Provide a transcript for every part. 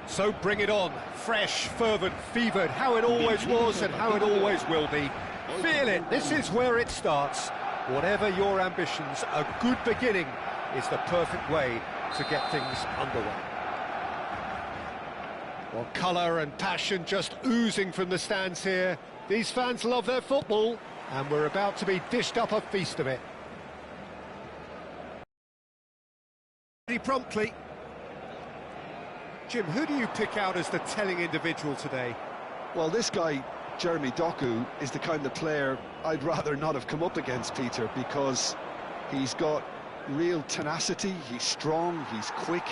So bring it on, fresh, fervent, fevered, how it always was and how it always will be. Feel it, this is where it starts. Whatever your ambitions, a good beginning is the perfect way to get things underway. Well, colour and passion just oozing from the stands here. These fans love their football, and we're about to be dished up a feast of it. Pretty promptly. Jim, who do you pick out as the telling individual today? Well, this guy, Jeremy Doku, is the kind of player I'd rather not have come up against, Peter, because he's got real tenacity, he's strong, he's quick,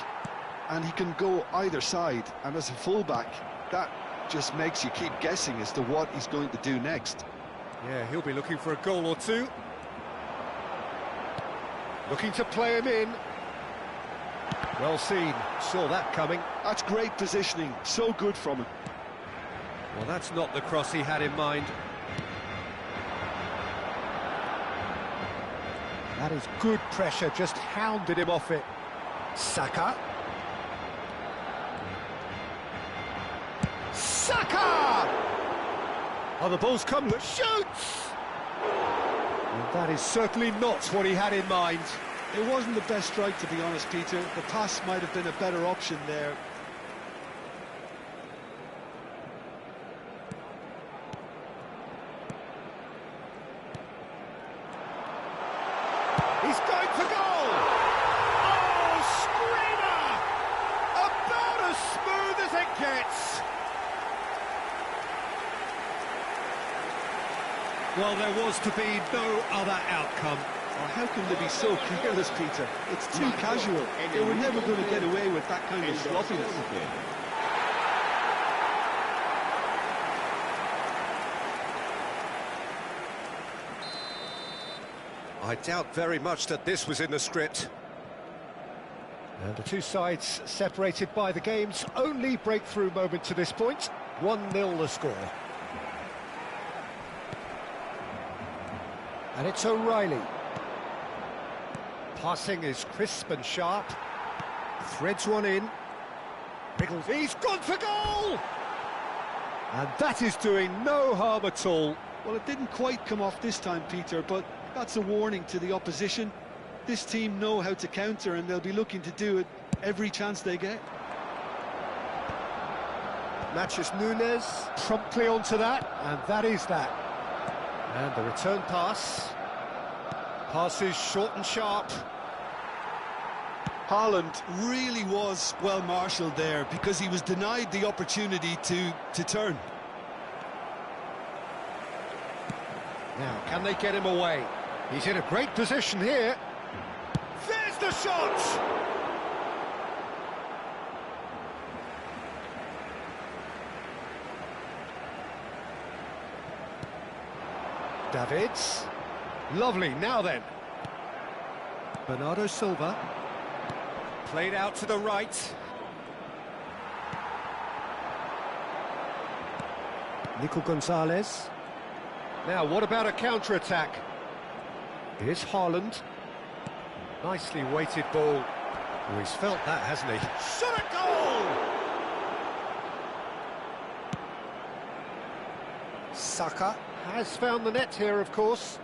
and he can go either side. And as a fullback, that just makes you keep guessing as to what he's going to do next. Yeah, he'll be looking for a goal or two. Looking to play him in. Well seen, saw that coming. That's great positioning, so good from him. Well, that's not the cross he had in mind. That is good pressure, just hounded him off it. Saka. Saka! Oh, the ball's come, shoots! And that is certainly not what he had in mind. It wasn't the best strike, to be honest, Peter. The pass might have been a better option there. He's going for goal! Oh, screamer! About as smooth as it gets. Well, there was to be no other outcome. Oh, how can they be so careless, Peter? It's too casual. They were never going to get away with that kind of sloppiness. I doubt very much that this was in the script. And the two sides separated by the game's only breakthrough moment to this point. 1-0 the score. And it's O'Reilly. Passing is crisp and sharp. Threads one in. Wriggles. He's gone for goal! And that is doing no harm at all. Well, it didn't quite come off this time, Peter, but that's a warning to the opposition. This team know how to counter, and they'll be looking to do it every chance they get. Matches Nunes promptly onto that, and that is that. And the return pass. Passes short and sharp. Haaland really was well marshalled there because he was denied the opportunity to turn. Now, can they get him away? He's in a great position here. There's the shot! Davids. Lovely, now then. Bernardo Silva. Played out to the right. Nico Gonzalez. Now, what about a counter-attack? Here's Haaland. Nicely weighted ball. Oh, he's felt that, hasn't he? Shot a goal! Saka has found the net here, of course.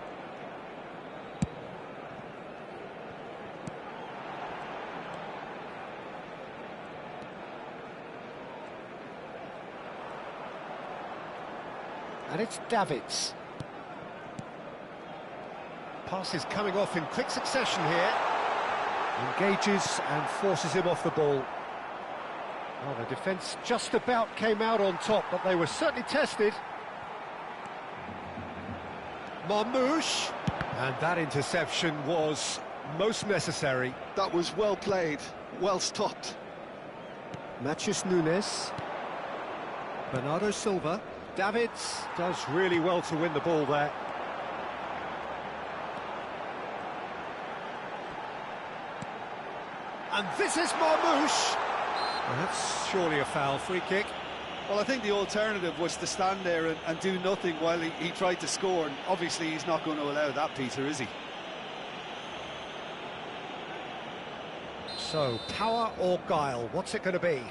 And it's Davids. Pass is coming off in quick succession here. Engages and forces him off the ball. Well, the defence just about came out on top, but they were certainly tested. Marmoush. And that interception was most necessary. That was well played, well stopped. Mathias Nunes. Bernardo Silva. Davids does really well to win the ball there. And this is Marmoush. Well, that's surely a foul. Free kick. Well, I think the alternative was to stand there and do nothing while he tried to score, and obviously he's not going to allow that, Peter, is he? So, power or guile, what's it going to be?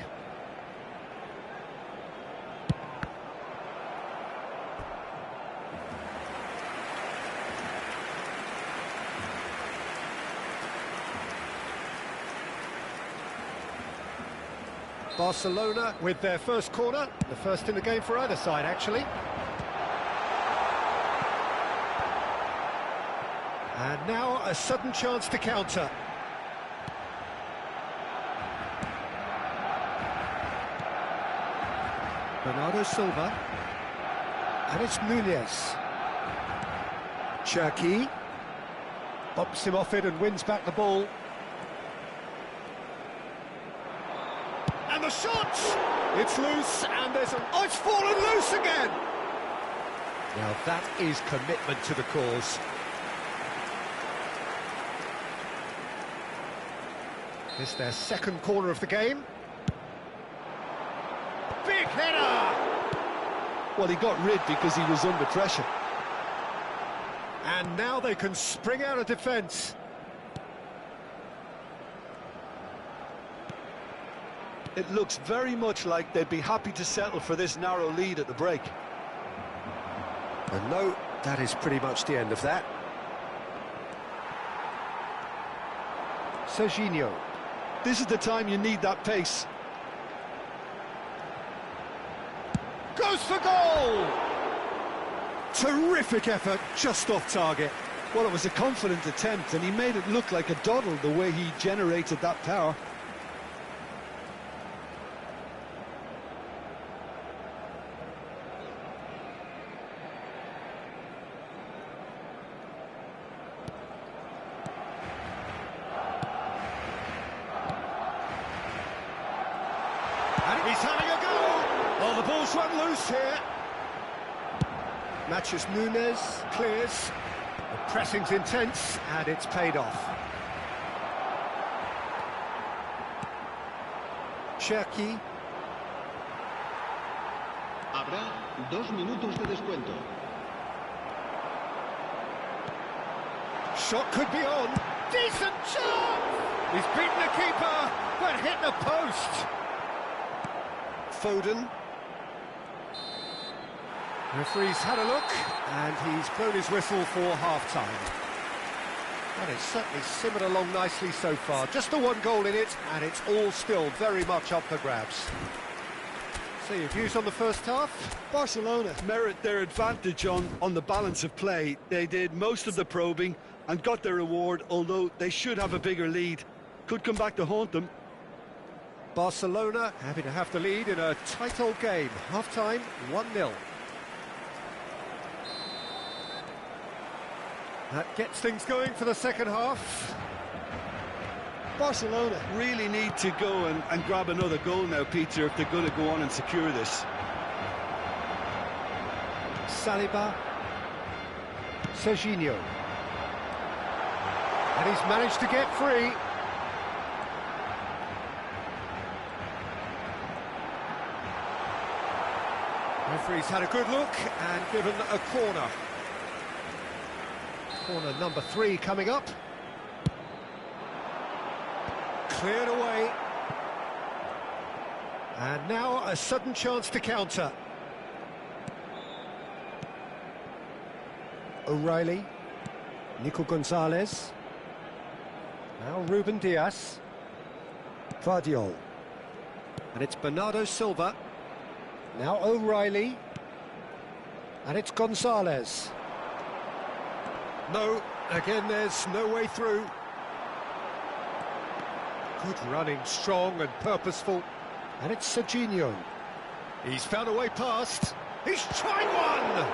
Barcelona with their first corner, the first in the game for either side, actually. And now a sudden chance to counter. Bernardo Silva. And it's Nunez. Cherki. Bumps him off it and wins back the ball. And the shot! It's loose, and there's a... Oh, it's fallen loose again! Now that is commitment to the cause. It's their second corner of the game. Big header! Well, he got rid because he was under pressure. And now they can spring out of defence. It looks very much like they'd be happy to settle for this narrow lead at the break. And no, that is pretty much the end of that. Serginho. This is the time you need that pace. Goes for goal! Terrific effort, just off target. Well, it was a confident attempt, and he made it look like a doddle the way he generated that power. And he's having a go! Oh, the ball's run loose here. Matches Nunez, clears. The pressing's intense, and it's paid off. Cherki. Habrá 2 minutos de descuento. Shot could be on. Decent shot! He's beaten the keeper, but hit the post. Foden. Referee's had a look, and he's blown his whistle for half-time. And it's certainly simmered along nicely so far. Just the one goal in it, and it's all still very much up for grabs. So your views on the first half? Barcelona merit their advantage on the balance of play. They did most of the probing and got their reward, although they should have a bigger lead. Could come back to haunt them. Barcelona happy to have the lead in a tight old game. Half-time, 1-0. That gets things going for the second half. Barcelona really need to go and grab another goal now, Peter, if they're going to go on and secure this. Saliba. Serginho. And he's managed to get free. Referee's had a good look and given a corner. Corner number 3 coming up. Cleared away. And now a sudden chance to counter. O'Reilly. Nico Gonzalez. Now Ruben Diaz. Vardiol. And it's Bernardo Silva. Now O'Reilly. And it's Gonzalez. No, again there's no way through. Good running, strong and purposeful. And it's Serginho. He's found a way past. He's tried one!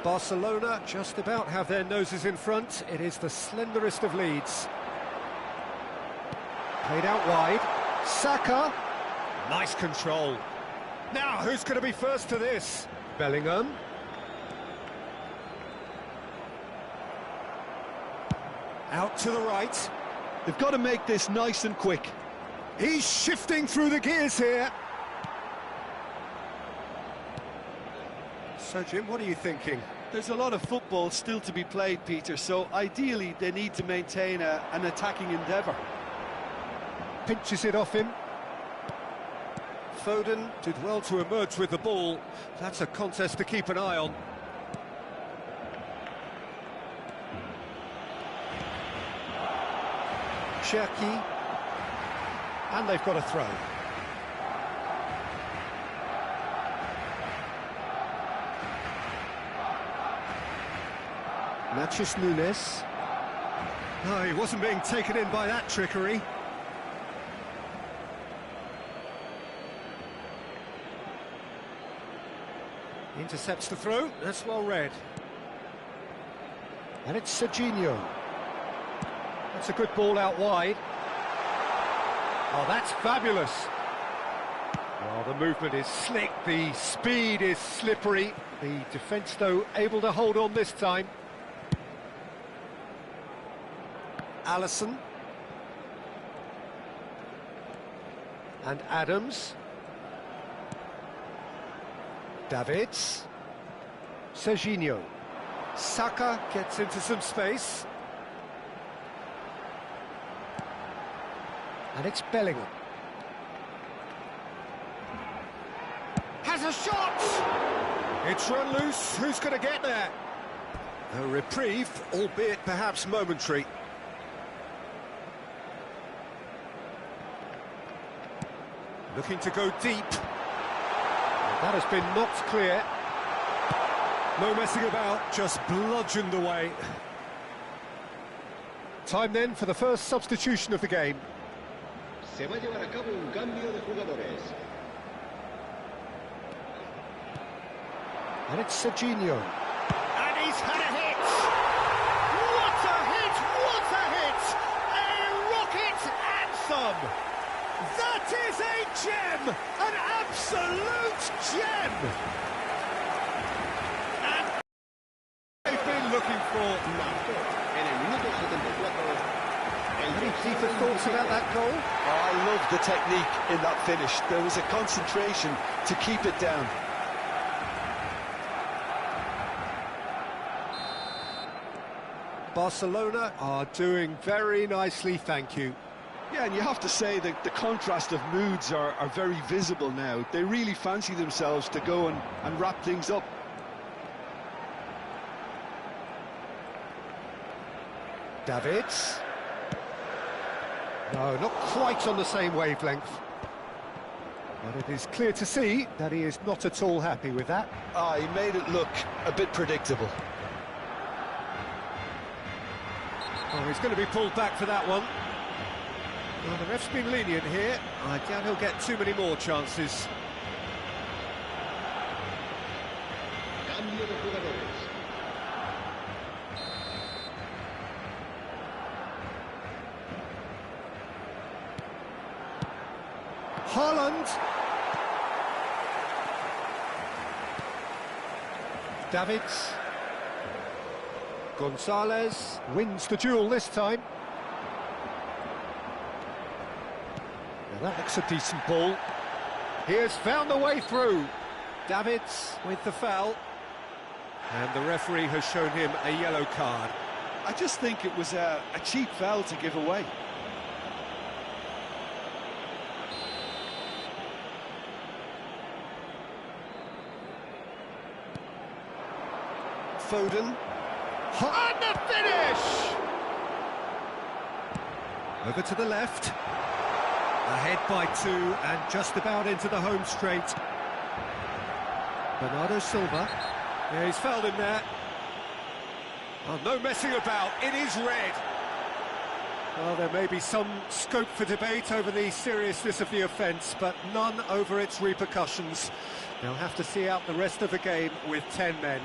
Barcelona just about have their noses in front. It is the slenderest of leads. Played out wide. Saka. Nice control. Now, who's going to be first to this? Bellingham. Out to the right. They've got to make this nice and quick. He's shifting through the gears here. So, Jim, what are you thinking? There's a lot of football still to be played, Peter, so ideally they need to maintain an attacking endeavour. Pinches it off him. Foden did well to emerge with the ball. That's a contest to keep an eye on. Cherki. And they've got a throw. Nachis Nunes. No, he wasn't being taken in by that trickery. Intercepts the throw, that's well read. And it's Serginho. That's a good ball out wide. Oh, that's fabulous. Well, the movement is slick, the speed is slippery. The defence, though, able to hold on this time. Alisson. And Adams. Davids. Serginho. Saka gets into some space. And it's Bellingham. Has a shot! It's run loose, who's going to get there? A reprieve, albeit perhaps momentary. Looking to go deep. That has been knocked clear. No messing about, just bludgeoned away. Time then for the first substitution of the game. Se va a llevar a cabo un cambio de jugadores. And it's Serginho. And he's had a hit! What a hit! What a hit! A rocket anthem! That is a gem! An absolute gem! And they've been looking for... En el minuto 74. Any deeper thoughts about that goal? Oh, I love the technique in that finish. There was a concentration to keep it down. Barcelona are doing very nicely, thank you. Yeah, and you have to say that the contrast of moods are very visible now. They really fancy themselves to go and wrap things up. Davids. No, not quite on the same wavelength. But it is clear to see that he is not at all happy with that. Ah, he made it look a bit predictable. Oh, he's going to be pulled back for that one. Well, the ref's been lenient here. I doubt he'll get too many more chances. Cambio de jugadores. Haaland. Davids. Gonzalez wins the duel this time. Now that looks a decent ball. He has found the way through. Davids with the foul. And the referee has shown him a yellow card. I just think it was a cheap foul to give away. Foden. And the finish! Over to the left. Ahead by 2 and just about into the home straight. Bernardo Silva. Yeah, he's fouled him there. Oh, no messing about, it is red. Well, there may be some scope for debate over the seriousness of the offence, but none over its repercussions. They'll have to see out the rest of the game with 10 men.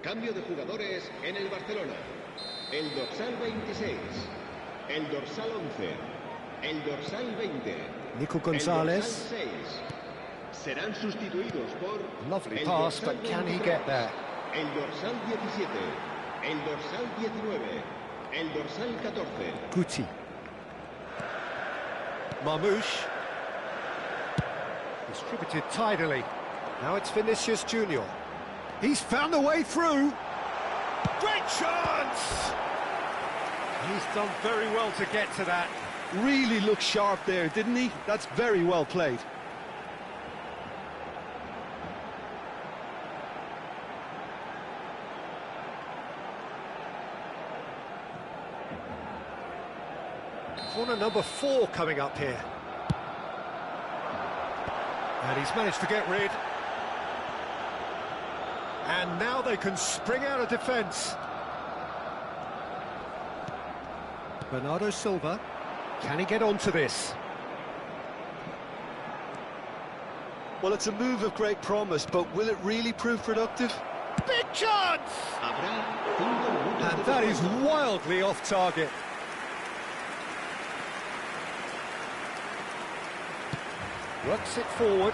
Cambio de jugadores en el Barcelona. El dorsal 26, el dorsal 11, el dorsal 20, Nico Gonzalez. el dorsal 6. Serán sustituidos por Lovely el pass, dorsal but can he 23, get there? el dorsal 17, el dorsal 19, el dorsal 14. Guti. Marmouche. Distributed tidily. Now it's Vinicius Junior. He's found a way through. Great chance! He's done very well to get to that. Really looked sharp there, didn't he? That's very well played. Corner number 4 coming up here. And he's managed to get rid. And now they can spring out of defence. Bernardo Silva. Can he get onto this? Well, it's a move of great promise, but will it really prove productive? Big chance! And that is wildly off target. Works it forward.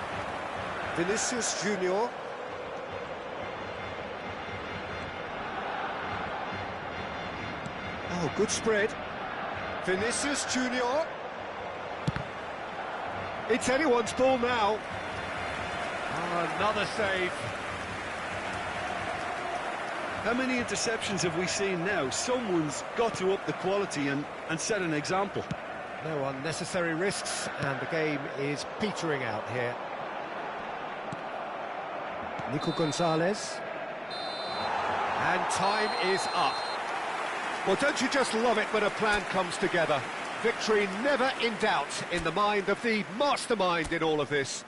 Vinicius Junior. Oh, good spread. Vinicius Junior. It's anyone's ball now. Oh, another save. How many interceptions have we seen now? Someone's got to up the quality and set an example. No unnecessary risks, and the game is petering out here. Nico Gonzalez. And time is up. Well, don't you just love it when a plan comes together? Victory never in doubt in the mind of the mastermind in all of this.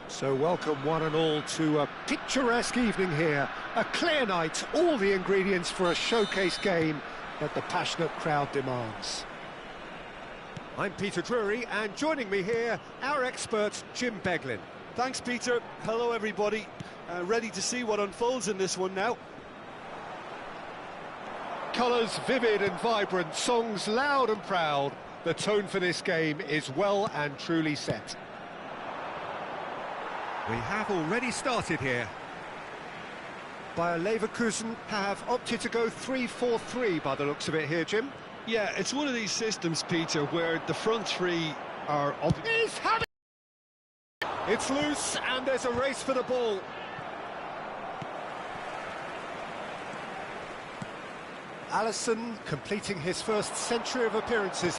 So welcome one and all to a picturesque evening here. A clear night, all the ingredients for a showcase game that the passionate crowd demands. I'm Peter Drury, and joining me here, our expert Jim Beglin. Thanks, Peter. Hello, everybody. Ready to see what unfolds in this one now. Colours vivid and vibrant, songs loud and proud. The tone for this game is well and truly set. We have already started here. Bayer Leverkusen have opted to go 3-4-3 by the looks of it here, Jim. Yeah, it's one of these systems, Peter, where the front three are up. It's loose, and there's a race for the ball. Alisson completing his first century of appearances.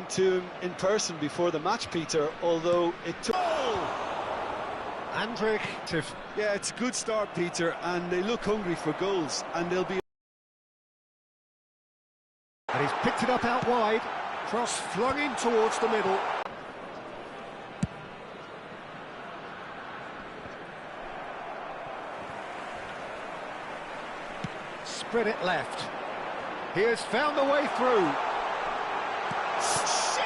spoken to him in person before the match, Peter, although it took... Andrick. Yeah, it's a good start, Peter, and they look hungry for goals, and they'll be... And he's picked it up out wide. Cross flung in towards the middle. Spread it left. He has found the way through. Sick!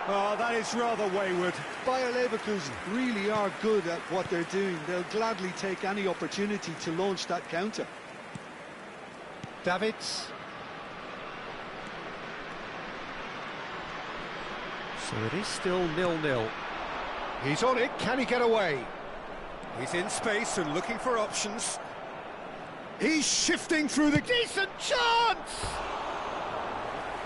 Oh, that is rather wayward. Bayer Leverkusen really are good at what they're doing. They'll gladly take any opportunity to launch that counter. Davids. So it is still 0-0. He's on it, can he get away? He's in space and looking for options. He's shifting through the... Decent chance!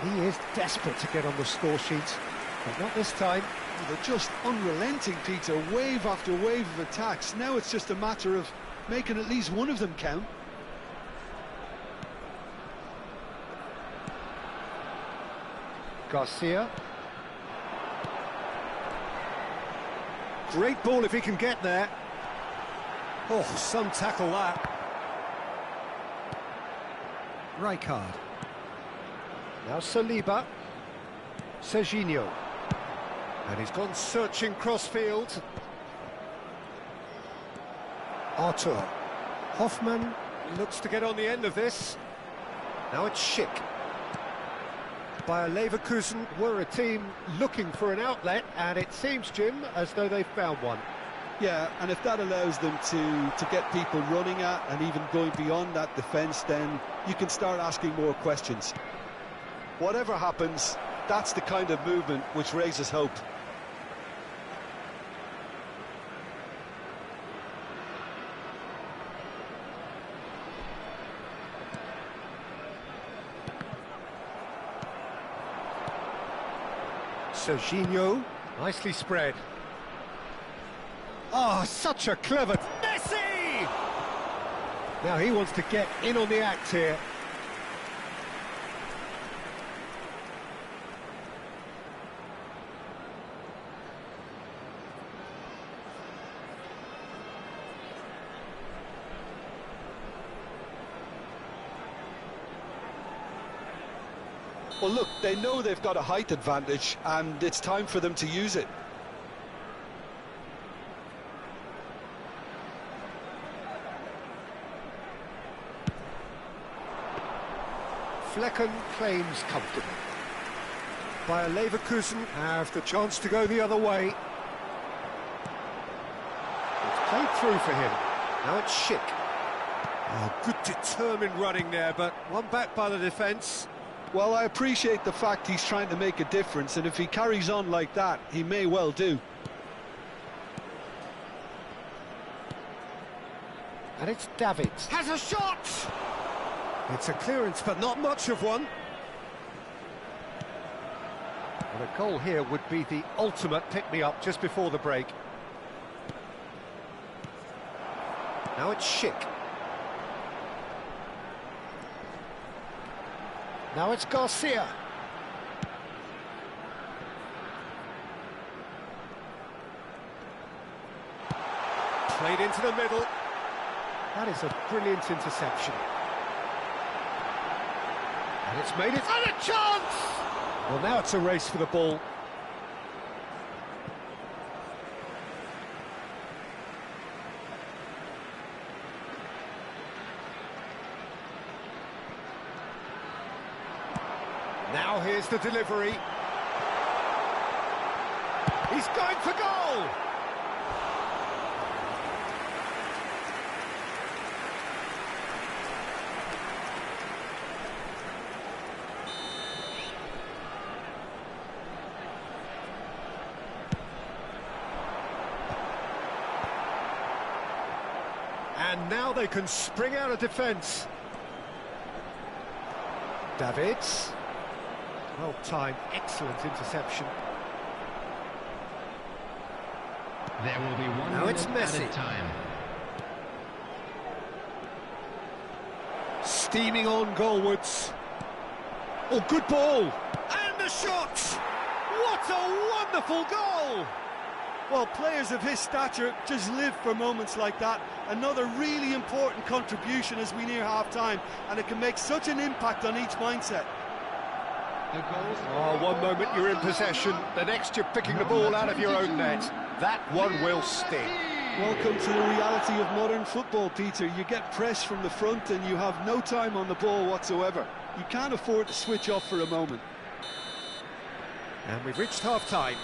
He is desperate to get on the score sheet, but not this time. They're just unrelenting, Peter, wave after wave of attacks. Now it's just a matter of making at least one of them count. Garcia. Great ball if he can get there. Oh, some tackle that. Rijkaard. Now Saliba. Serginho. And he's gone searching crossfield. Arthur. Hoffman looks to get on the end of this. Now it's Schick. Bayer Leverkusen were a team looking for an outlet, and it seems, Jim, as though they've found one. Yeah, and if that allows them to get people running at and even going beyond that defence, then you can start asking more questions. Whatever happens, that's the kind of movement which raises hope. Serginho, nicely spread. Oh, such a clever... Messi! Now he wants to get in on the act here. Well, look, they know they've got a height advantage, and it's time for them to use it. Flecken claims comfortable. Bayer Leverkusen have the chance to go the other way. It's played through for him. Now it's Schick. Oh, good determined running there, but one back by the defence. Well, I appreciate the fact he's trying to make a difference, and if he carries on like that, he may well do. And it's Davids. Has a shot! It's a clearance, but not much of one. And a goal here would be the ultimate pick-me-up just before the break. Now it's Schick. Now it's Garcia. Played into the middle. That is a brilliant interception. And it's made it... And a chance! Well, now it's a race for the ball. Now here's the delivery. He's going for goal! And now they can spring out of defence. Davids. Well timed, excellent interception. There will be one now it's minute Messi. at a time. Steaming on goalwards. Oh, good ball! And the shot! What a wonderful goal! Well, players of his stature just live for moments like that. Another really important contribution as we near half-time, and it can make such an impact on each mindset. Oh, one moment you're in possession, the next you're picking the ball out of your own net. That one will sting. Welcome to the reality of modern football, Peter. You get press from the front and you have no time on the ball whatsoever. You can't afford to switch off for a moment. And we've reached half-time.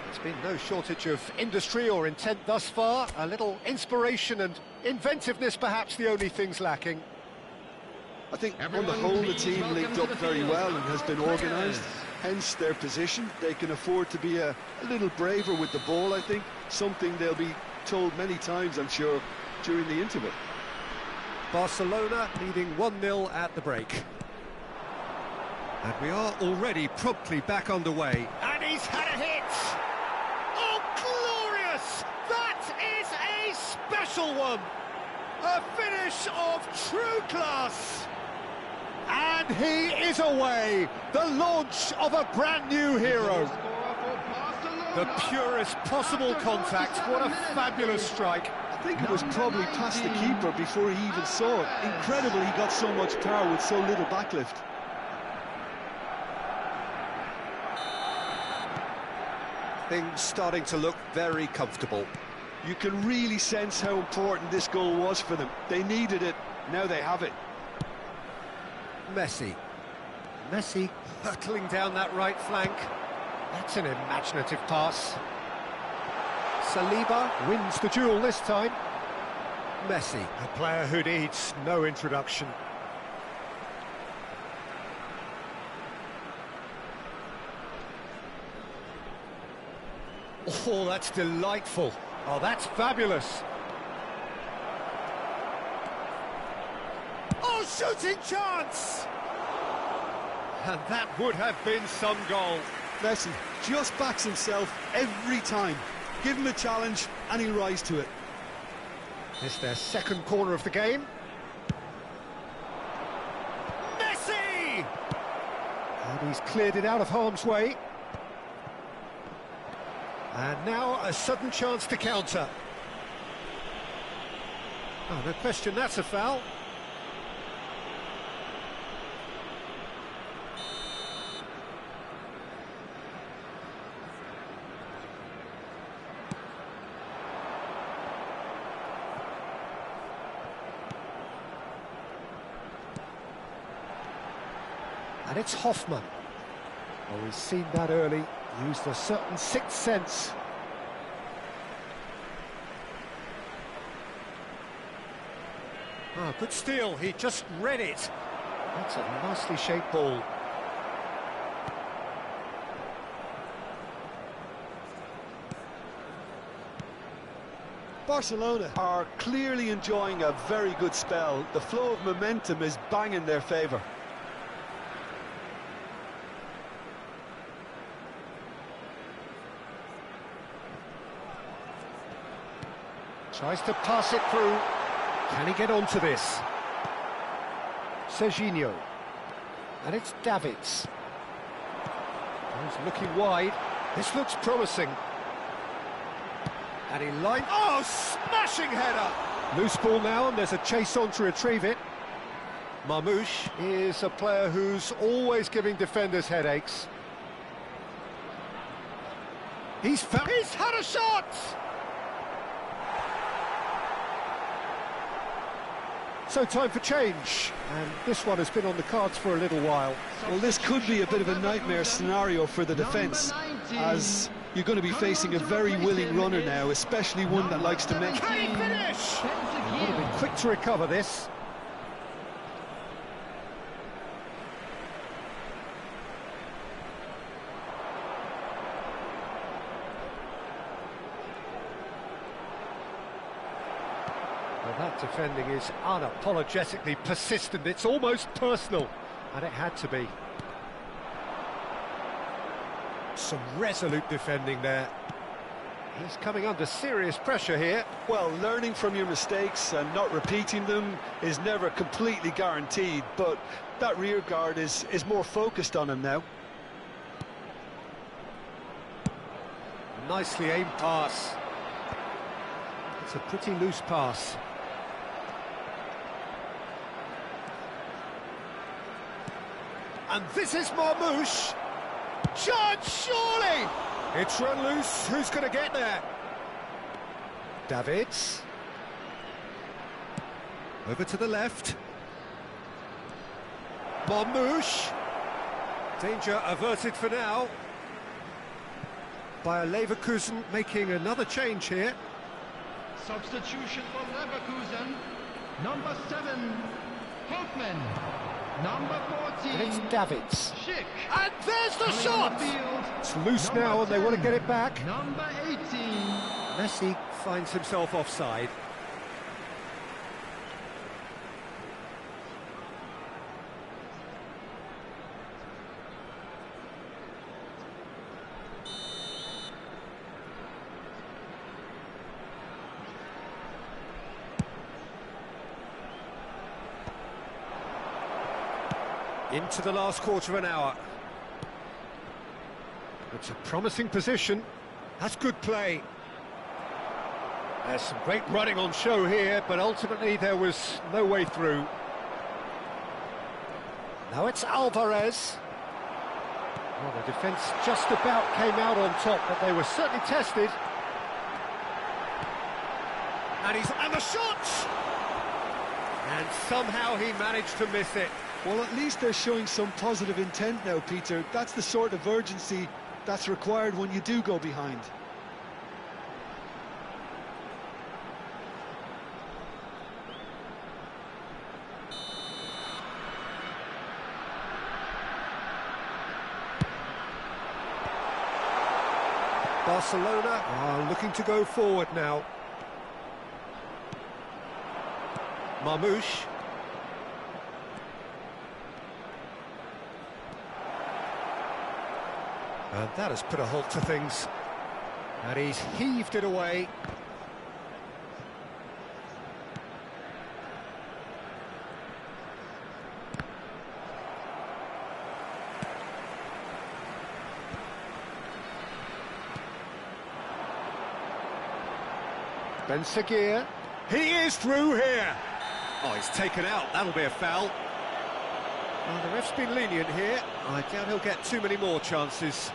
There's been no shortage of industry or intent thus far. A little inspiration and inventiveness, perhaps the only things lacking. I think on the whole the team linked up very well and has been organised, hence their position. They can afford to be a little braver with the ball, I think, something they'll be told many times, I'm sure, during the interval. Barcelona leading 1-0 at the break. And we are already promptly back underway. And he's had a hit! Oh, glorious! That is a special one! A finish of true class! And he is away! The launch of a brand new hero! The purest possible contact, what a fabulous strike! I think it was probably past the keeper before he even saw it. Incredible he got so much power with so little backlift. Things starting to look very comfortable. You can really sense how important this goal was for them. They needed it, now they have it. Messi hurtling down that right flank. That's an imaginative pass. Saliba wins the duel this time. Messi, a player who needs no introduction. Oh, that's delightful. Oh, that's fabulous. Oh, shooting chance! And that would have been some goal. Messi just backs himself every time. Give him a challenge and he'll rise to it. It's their second corner of the game. Messi! And he's cleared it out of harm's way. And now a sudden chance to counter. Oh, no question, that's a foul. And it's Hoffman. Oh, he's seen that early, used a certain sixth sense. Oh, good steal, he just read it. That's a nicely shaped ball. Barcelona are clearly enjoying a very good spell. The flow of momentum is bang in their favour. Tries to pass it through. Can he get onto this? Serginho. And it's Davids. He's looking wide. This looks promising. And he lined... Oh, smashing header! Loose ball now, and there's a chase on to retrieve it. Marmoush is a player who's always giving defenders headaches. He's had a shot! So time for change, and this one has been on the cards for a little while. Well, this could be a bit of a nightmare scenario for the defence, as you're going to be facing a very willing runner now, especially one that likes to make... Can he finish? He would have been quick to recover this. Well, that defending is unapologetically persistent. It's almost personal, and it had to be. Some resolute defending there. He's coming under serious pressure here. Well, learning from your mistakes and not repeating them is never completely guaranteed, but that rear guard is more focused on him now. nicely aimed pass. It's a pretty loose pass. And this is Marmoush. Chance, surely! It's run loose. Who's going to get there? Davids. Over to the left. Marmoush. Danger averted for now. Bayer Leverkusen making another change here. Substitution for Leverkusen. Number 7, Hoffman. Number 14, And it's Davids. Schick. And there's the Coming shot! on the field, It's loose number now and they want to 10, get it back. Number 18. Messi finds himself offside. Into the last quarter of an hour. It's a promising position. That's good play. There's some great running on show here, but ultimately there was no way through. Now it's Alvarez. Well, the defence just about came out on top, but they were certainly tested. And the shot! And somehow he managed to miss it. Well, at least they're showing some positive intent now, Peter. That's the sort of urgency that's required when you do go behind. Barcelona are looking to go forward now. Marmoush. And that has put a halt to things. And he's heaved it away. Ben Seguir. He is through here. Oh, he's taken out. That'll be a foul. Well, the ref's been lenient here. I doubt he'll get too many more chances.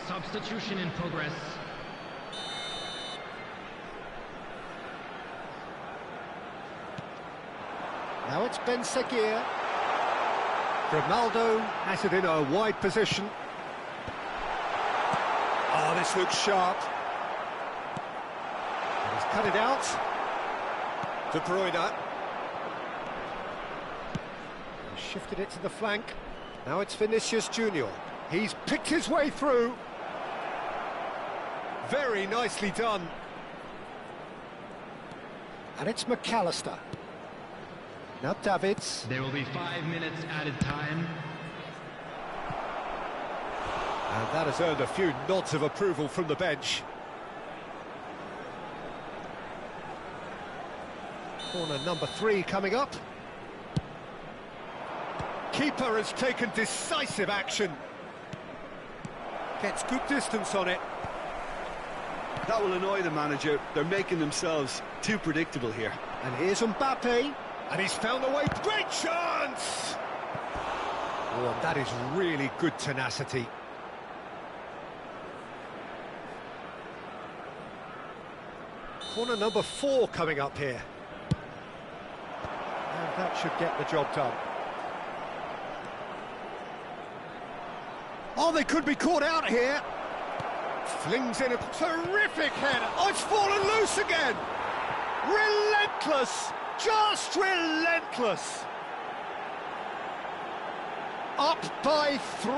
Substitution in progress. Now it's Ben Seguir. Grimaldo has it in a wide position. Oh, this looks sharp. And he's cut it out. De Bruyne. He's shifted it to the flank. Now it's Vinicius Junior. He's picked his way through. Very nicely done. And it's McAllister. Now Davids. There will be 5 minutes added time. And that has earned a few nods of approval from the bench. Corner number 3 coming up. Keeper has taken decisive action. Gets good distance on it. That will annoy the manager. They're making themselves too predictable here. And here's Mbappe, and he's found a way. Great chance! Oh, and that is really good tenacity. Corner number 4 coming up here. And that should get the job done. Oh, they could be caught out here. Flings in a terrific header. Oh, it's fallen loose again. Relentless, just relentless. Up by 3.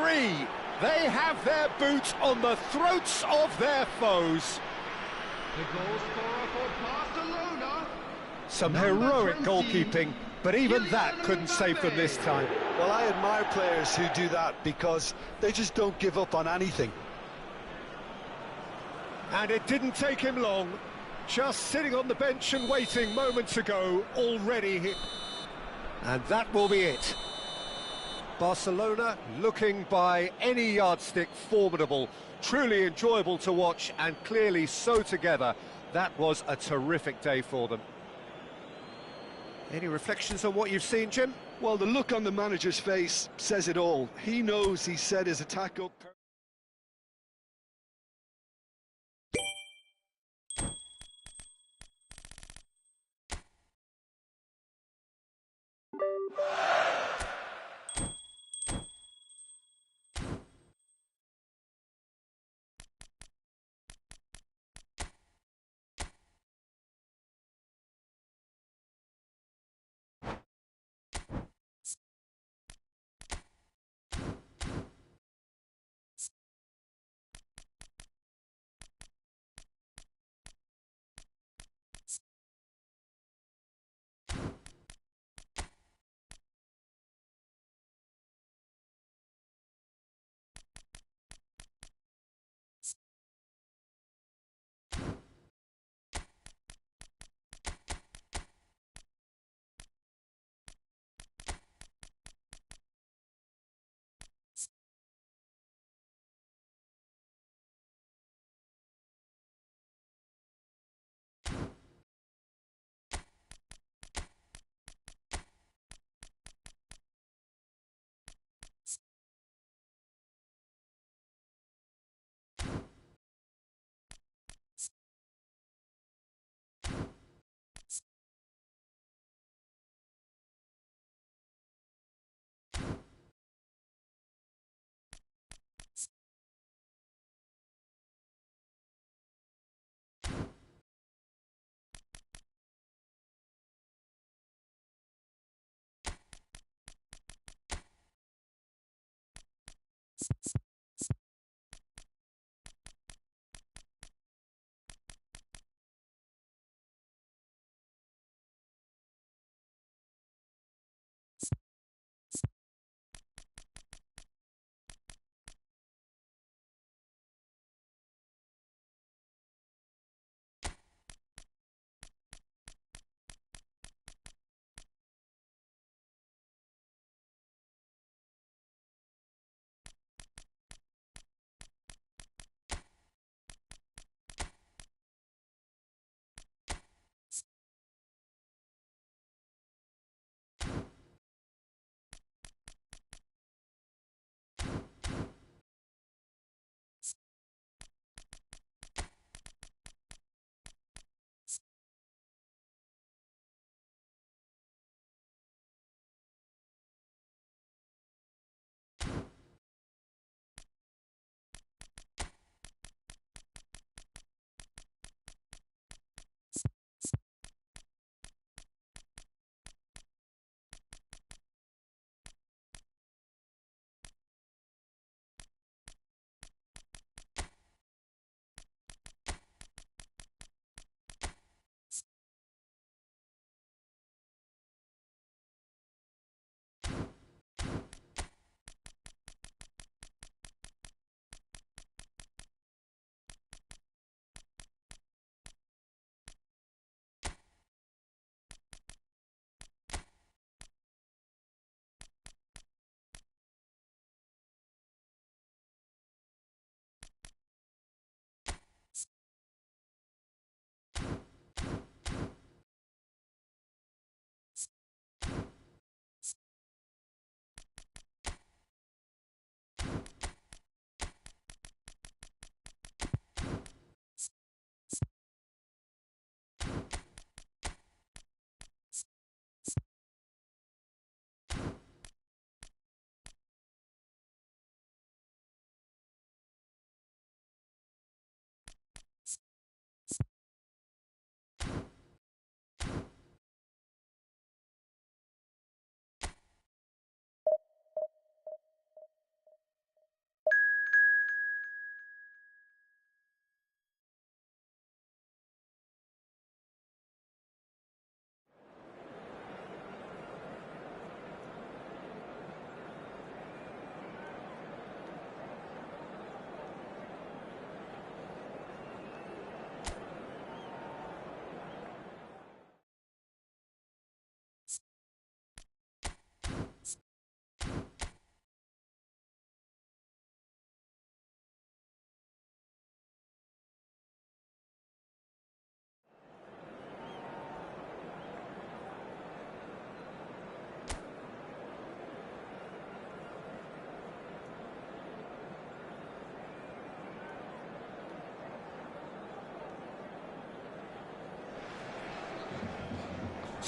They have their boots on the throats of their foes. The goal scorer for Barcelona. Some Number heroic 20, goalkeeping, but even that couldn't save them this time. Well, I admire players who do that because they just don't give up on anything. And it didn't take him long. Just sitting on the bench and waiting moments ago, already hit. And that will be it. Barcelona looking by any yardstick formidable, truly enjoyable to watch and clearly so together. That was a terrific day for them. Any reflections on what you've seen, Jim? Well, the look on the manager's face says it all. He knows he set his attack up.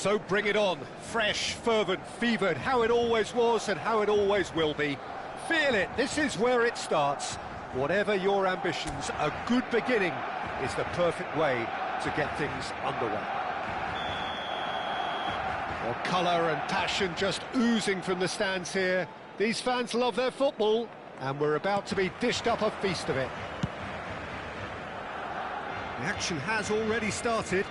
So bring it on. Fresh, fervent, fevered, how it always was and how it always will be. Feel it, this is where it starts. Whatever your ambitions, a good beginning is the perfect way to get things underway. Well, colour and passion just oozing from the stands here. These fans love their football, and we're about to be dished up a feast of it. The action has already started.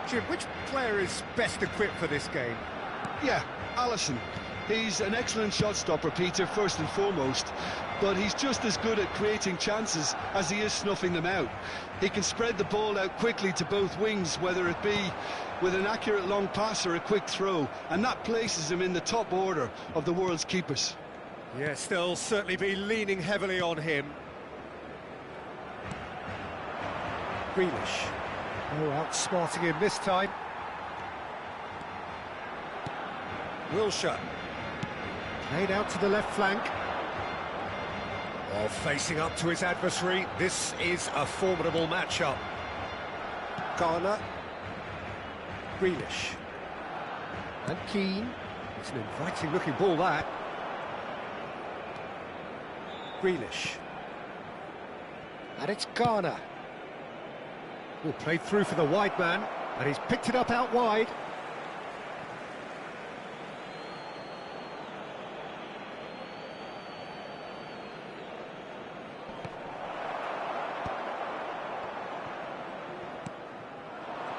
Jim, which player is best equipped for this game? Yeah, Alisson. He's an excellent shot stopper, Peter, first and foremost, but he's just as good at creating chances as he is snuffing them out. He can spread the ball out quickly to both wings, whether it be with an accurate long pass or a quick throw, and that places him in the top order of the world's keepers. Yes, they'll certainly be leaning heavily on him. Grealish. Oh, outsmarting him this time. Wilshere. Played out to the left flank. Oh, facing up to his adversary. This is a formidable matchup. Garner. Grealish. And Keane. It's an inviting-looking ball, that. Grealish. And it's Garner. Oh, played through for the wide man, and he's picked it up out wide.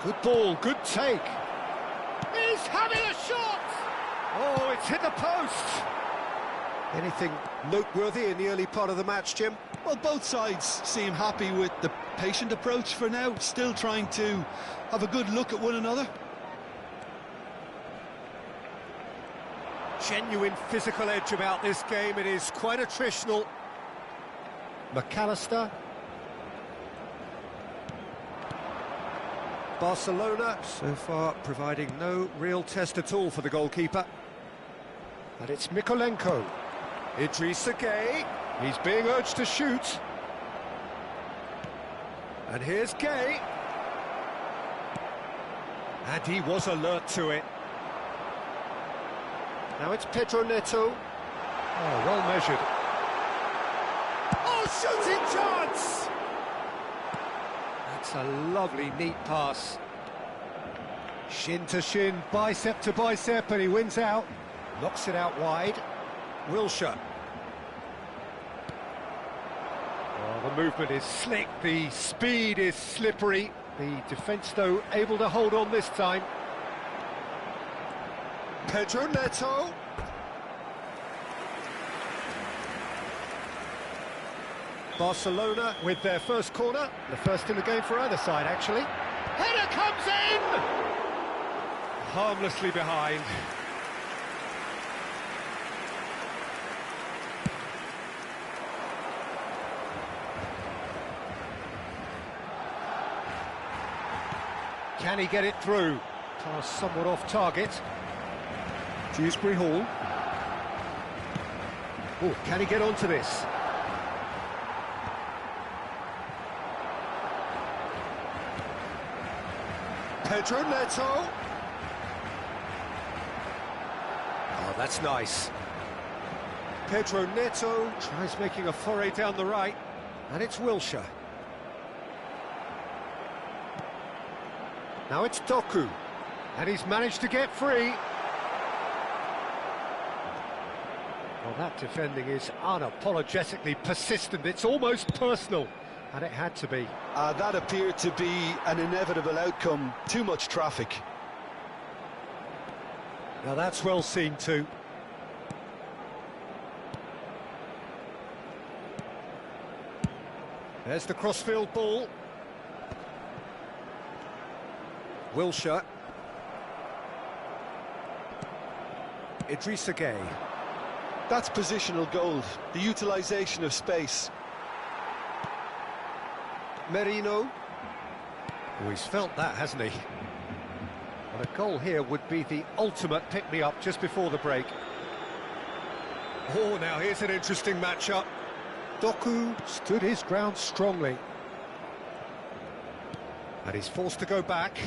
Good ball, good take. He's having a shot! Oh, it's hit the post! Anything noteworthy in the early part of the match, Jim? Well, both sides seem happy with the patient approach for now, still trying to have a good look at one another. Genuine physical edge about this game, it is quite attritional. McAllister. Barcelona, so far providing no real test at all for the goalkeeper. And it's Mykolenko. Idrissa Gueye. He's being urged to shoot. And here's Gueye. And he was alert to it. Now it's Pedro Neto. Oh, well measured. Oh, shooting chance! That's a lovely, neat pass. Shin to shin, bicep to bicep, and he wins out. Knocks it out wide. Wilshere. Oh, the movement is slick, the speed is slippery. The defence, though, able to hold on this time. Pedro Neto. Barcelona with their first corner. The first in the game for either side, actually. Header comes in! Harmlessly behind. Can he get it through? Pass somewhat off target. Dewsbury Hall. Oh, can he get onto this? Pedro Neto. Oh, that's nice. Pedro Neto tries making a foray down the right, and it's Wilshere. Now it's Doku, and he's managed to get free. Well, that defending is unapologetically persistent. It's almost personal, and it had to be. That appeared to be an inevitable outcome. Too much traffic. Now that's well seen too. There's the crossfield ball. Wilshere. Idrissa Gueye. That's positional gold, the utilisation of space. Merino. Oh, he's felt that, hasn't he? And a goal here would be the ultimate pick-me-up just before the break. Oh, now here's an interesting matchup. Doku stood his ground strongly. And he's forced to go back.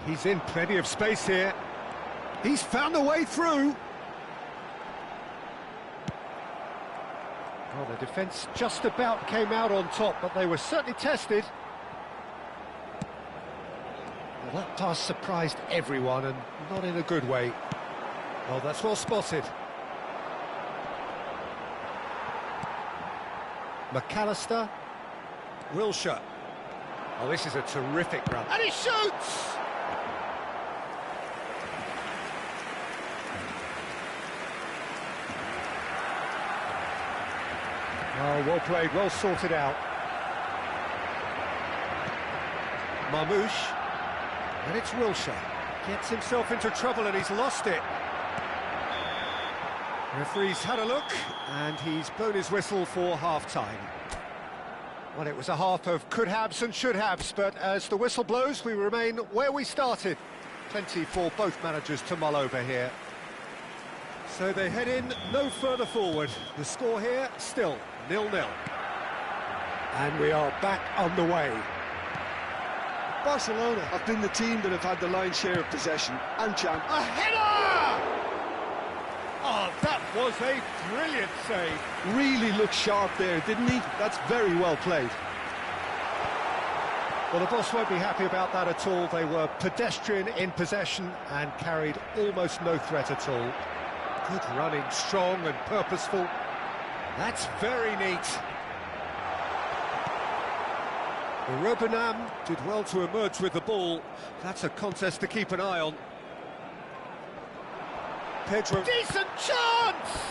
He's in plenty of space here. He's found a way through. Well, the defence just about came out on top, but they were certainly tested. Well, that pass surprised everyone, and not in a good way. Oh, that's well spotted. McAllister. Wilshere. Oh, this is a terrific run. And he shoots! Oh, well played, well sorted out. Marmouche. And it's Wilshere. Gets himself into trouble and he's lost it. Referee's had a look and he's blown his whistle for half-time. Well, it was a half of could-haves and should-haves, but as the whistle blows, we remain where we started. Plenty for both managers to mull over here. So they head in no further forward. The score here, still 0-0. And we are back on the way. Barcelona have been the team that have had the lion's share of possession and chance. A header! Oh, that was a brilliant save. Really looked sharp there, didn't he? That's very well played. Well, the boss won't be happy about that at all. They were pedestrian in possession and carried almost no threat at all. Good running, strong and purposeful. That's very neat. Robinam did well to emerge with the ball. That's a contest to keep an eye on. Pedro. Decent chance!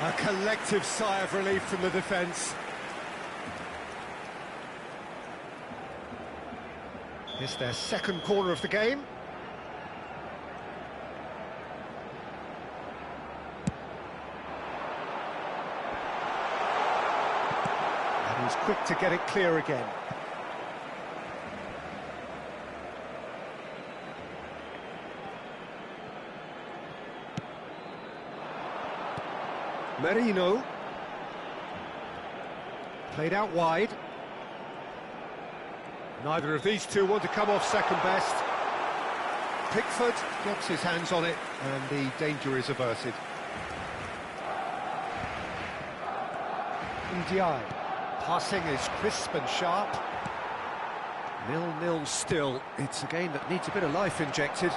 A collective sigh of relief from the defence. It's their second corner of the game. And he's quick to get it clear again. Merino. Played out wide. Neither of these two want to come off second best. Pickford gets his hands on it and the danger is averted. Ndiaye. Passing is crisp and sharp. 0-0 still. It's a game that needs a bit of life injected.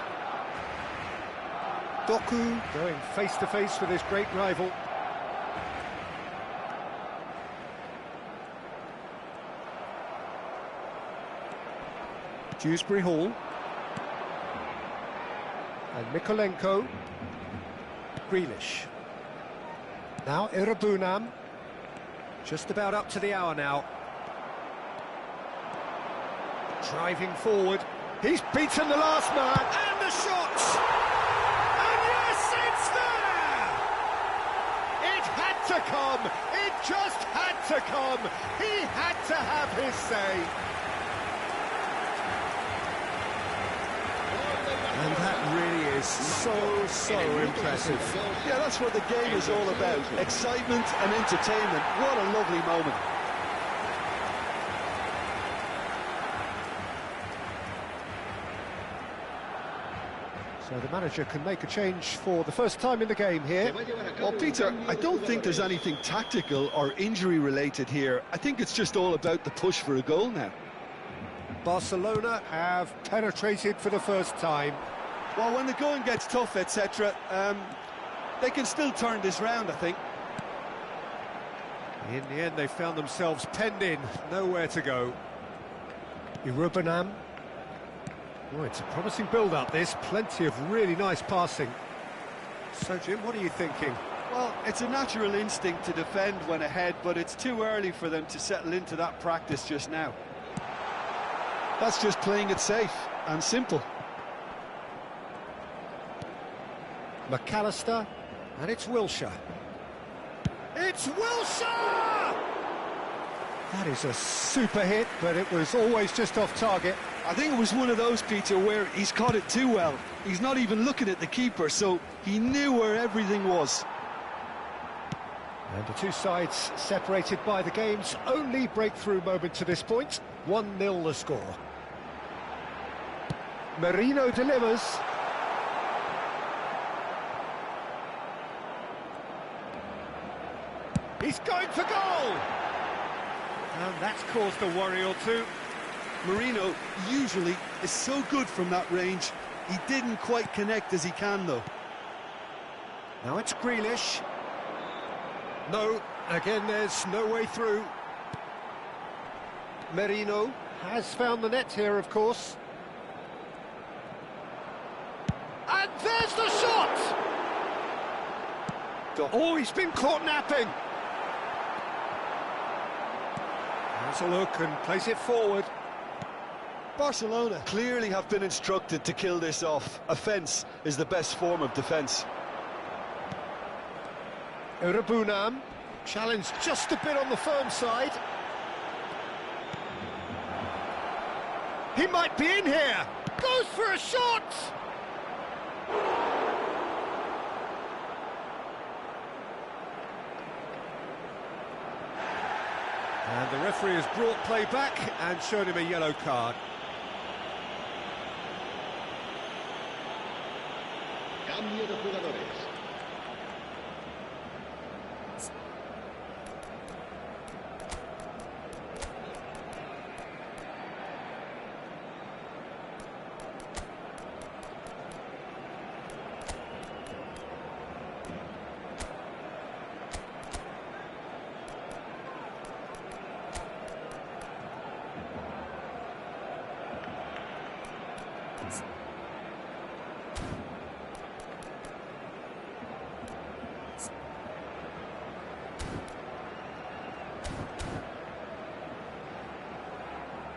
Doku going face-to-face with his great rival. Dewsbury Hall. And Mikolenko. Grealish. Now Irabunam. Just about up to the hour now. Driving forward. He's beaten the last man. And the shot! And yes, it's there! It had to come. It just had to come. He had to have his say. And that really is so impressive. Yeah, that's what the game is all about. Excitement and entertainment. What a lovely moment. So the manager can make a change for the first time in the game here. Well, Peter, I don't think there's anything tactical or injury related here. I think it's just all about the push for a goal now. Barcelona have penetrated for the first time. Well, when the going gets tough, etc., they can still turn this round, I think. In the end, they found themselves penned in, nowhere to go. Irabunam. Oh, it's a promising build-up, this. Plenty of really nice passing. So, Jim, what are you thinking? Well, it's a natural instinct to defend when ahead, but it's too early for them to settle into that practice just now. That's just playing it safe and simple. McAllister, and it's Wilshere. It's Wilshere! That is a super hit, but it was always just off target. I think it was one of those, Peter, where he's caught it too well. He's not even looking at the keeper, so he knew where everything was. And the two sides separated by the game's only breakthrough moment to this point. 1-0 the score. Merino delivers. He's going for goal! And that's caused a worry or two. Merino usually is so good from that range. He didn't quite connect as he can, though. Now it's Grealish. No, again there's no way through. Merino has found the net here, of course. And there's the shot! Oh, he's been caught napping. Has a look and plays it forward. Barcelona clearly have been instructed to kill this off. Offence is the best form of defence. Erabunam, challenged just a bit on the firm side. He might be in here. Goes for a shot! And the referee has brought play back and shown him a yellow card. Cambio de jugadores.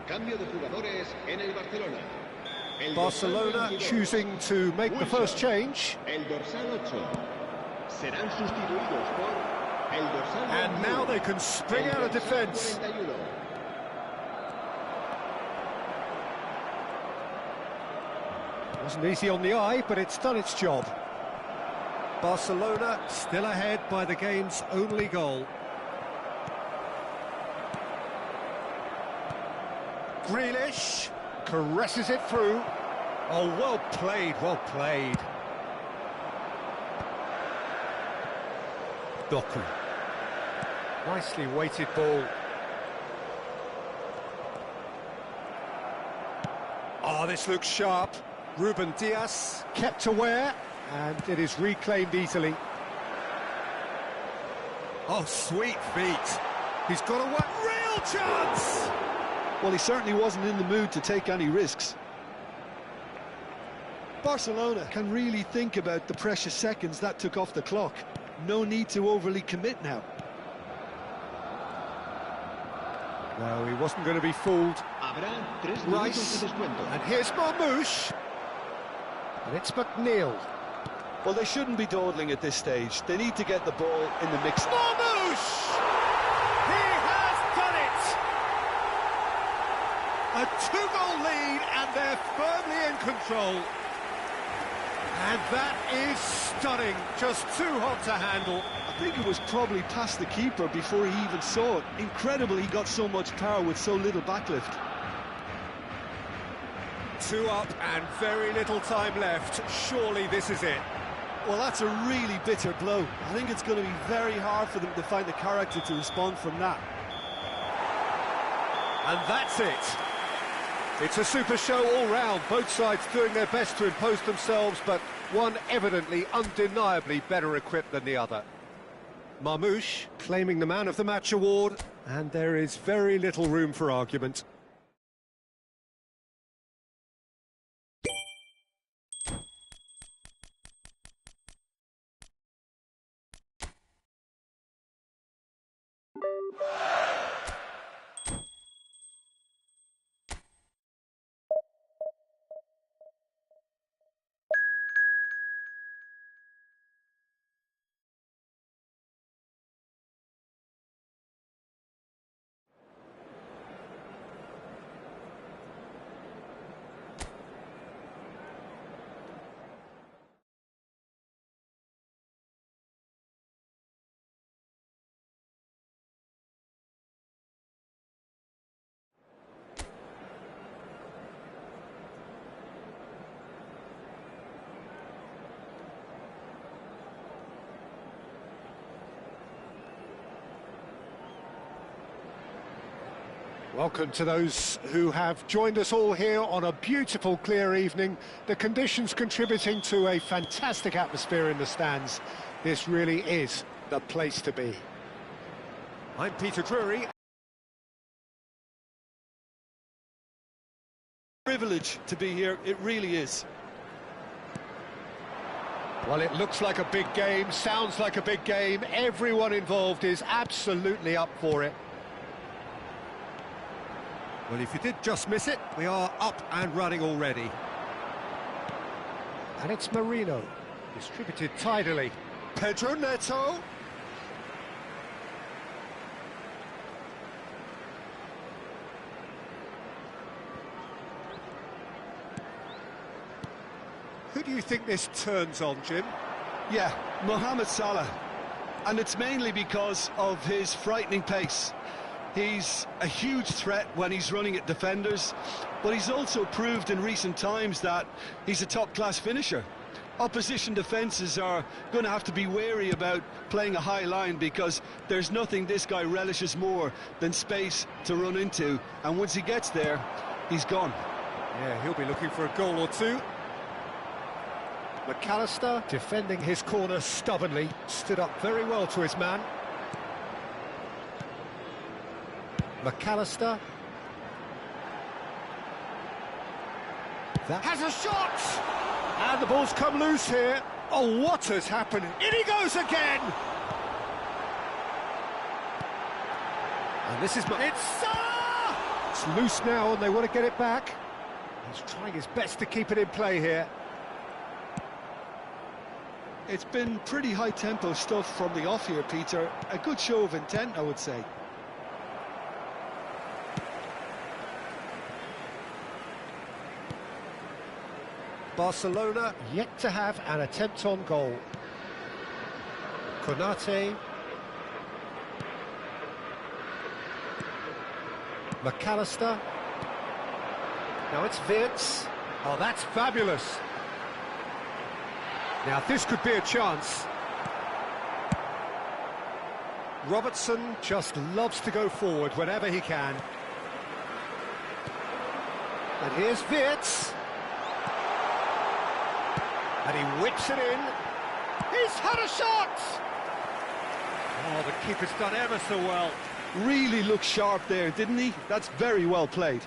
Cambio de jugadores en el Barcelona. Barcelona choosing to make the first change. El dorsal 8. Serán sustituidos por el dorsal 21. And now they can spring out of defence. 41. Wasn't easy on the eye, but it's done its job. Barcelona still ahead by the game's only goal. Grealish caresses it through. Oh, well played, well played. Doku. Nicely weighted ball. Oh, this looks sharp. Ruben Dias kept aware, and it is reclaimed easily. Oh, sweet feet. He's got a real chance! Well, he certainly wasn't in the mood to take any risks. Barcelona can really think about the precious seconds that took off the clock. No need to overly commit now. No, he wasn't going to be fooled. Habrá 3 minutos Rice, de descuento. and here's Marmoush. And it's McNeil. Well, they shouldn't be dawdling at this stage. They need to get the ball in the mix. Marmoush! He has done it! A two-goal lead, and they're firmly in control. And that is stunning. Just too hot to handle. I think it was probably past the keeper before he even saw it. Incredible he got so much power with so little backlift. 2 up and very little time left. Surely this is it. Well, that's a really bitter blow. I think it's going to be very hard for them to find the character to respond from that. And that's it. It's a super show all round. Both sides doing their best to impose themselves, but one evidently, undeniably better equipped than the other. Marmoush claiming the Man of the Match award, and there is very little room for argument. Welcome to those who have joined us all here on a beautiful, clear evening. The conditions contributing to a fantastic atmosphere in the stands. This really is the place to be. I'm Peter Drury. Privilege to be here, it really is. Well, it looks like a big game, sounds like a big game. Everyone involved is absolutely up for it. Well, if you did just miss it, we are up and running already. And it's Marino, distributed tidily. Pedro Neto. Who do you think this turns on, Jim? Yeah, Mohamed Salah. And it's mainly because of his frightening pace. He's a huge threat when he's running at defenders, but he's also proved in recent times that he's a top-class finisher. Opposition defences are going to have to be wary about playing a high line because there's nothing this guy relishes more than space to run into, and once he gets there, he's gone. Yeah, he'll be looking for a goal or two. McAllister, defending his corner stubbornly, stood up very well to his man. McAllister. That has a shot! And the ball's come loose here. Oh, what has happened? In he goes again! And this is... It's Salah! It's loose now and they want to get it back. He's trying his best to keep it in play here. It's been pretty high-tempo stuff from the off here, Peter. A good show of intent, I would say. Barcelona yet to have an attempt on goal. Konate. McAllister. Now it's Wirtz. Oh, that's fabulous. Now this could be a chance. Robertson just loves to go forward whenever he can. And here's Wirtz. And he whips it in. He's had a shot! Oh, the keeper's done ever so well. Really looked sharp there, didn't he? That's very well played.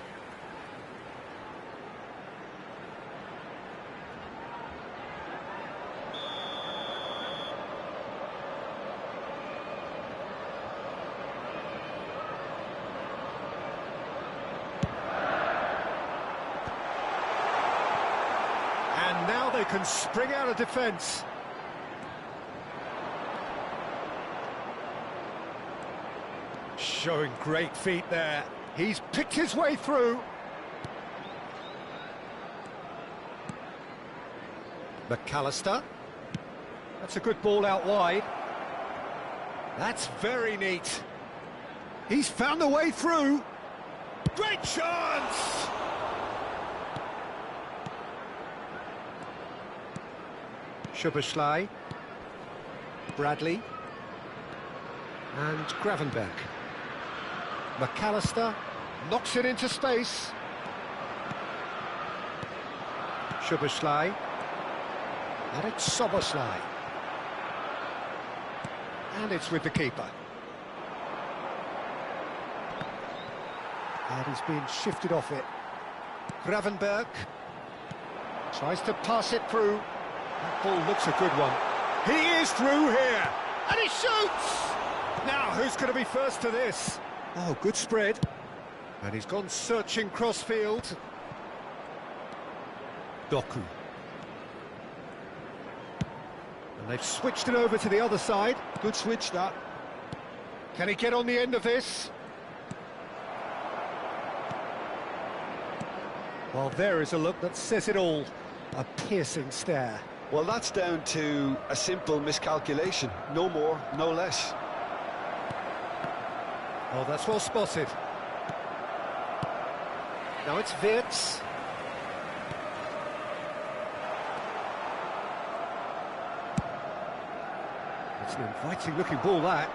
And now they can spring out of defence. Showing great feet there. He's picked his way through. McAllister. That's a good ball out wide. That's very neat. He's found a way through. Great chance! Szoboszlai, Bradley, and Gravenberch. McAllister knocks it into space. Szoboszlai, and it's Szoboszlai. And it's with the keeper. And he's being shifted off it. Gravenberch tries to pass it through. That ball looks a good one. He is through here, and he shoots! Now, who's going to be first to this? Oh, good spread. And he's gone searching cross-field. Doku. And they've switched it over to the other side. Good switch, that. Can he get on the end of this? Well, there is a look that says it all. A piercing stare. Well, that's down to a simple miscalculation. No more, no less. Oh, that's well spotted. Now it's Wirtz. It's an inviting-looking ball, that.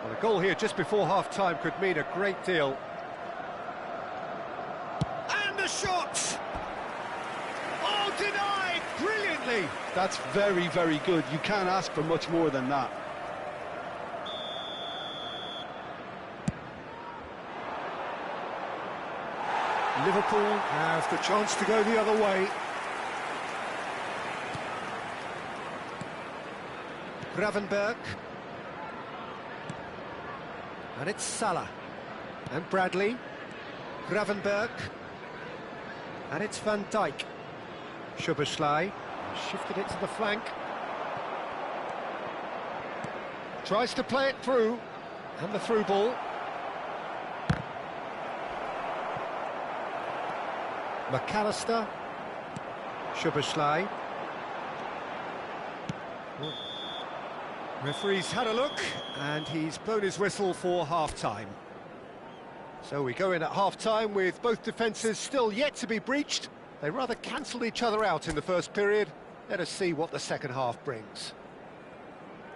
Well, a goal here just before half-time could mean a great deal. And the shot! Oh, denied brilliantly! That's very, very good. You can't ask for much more than that. Liverpool have the chance to go the other way. Gravenberch. And it's Salah. And Bradley. Gravenberch. And it's Van Dijk. Szoboszlai shifted it to the flank. Tries to play it through. And the through ball. McAllister. Szoboszlai. Referee's had a look, and he's blown his whistle for half-time. So we go in at half-time with both defences still yet to be breached. They rather cancelled each other out in the first period. Let us see what the second half brings.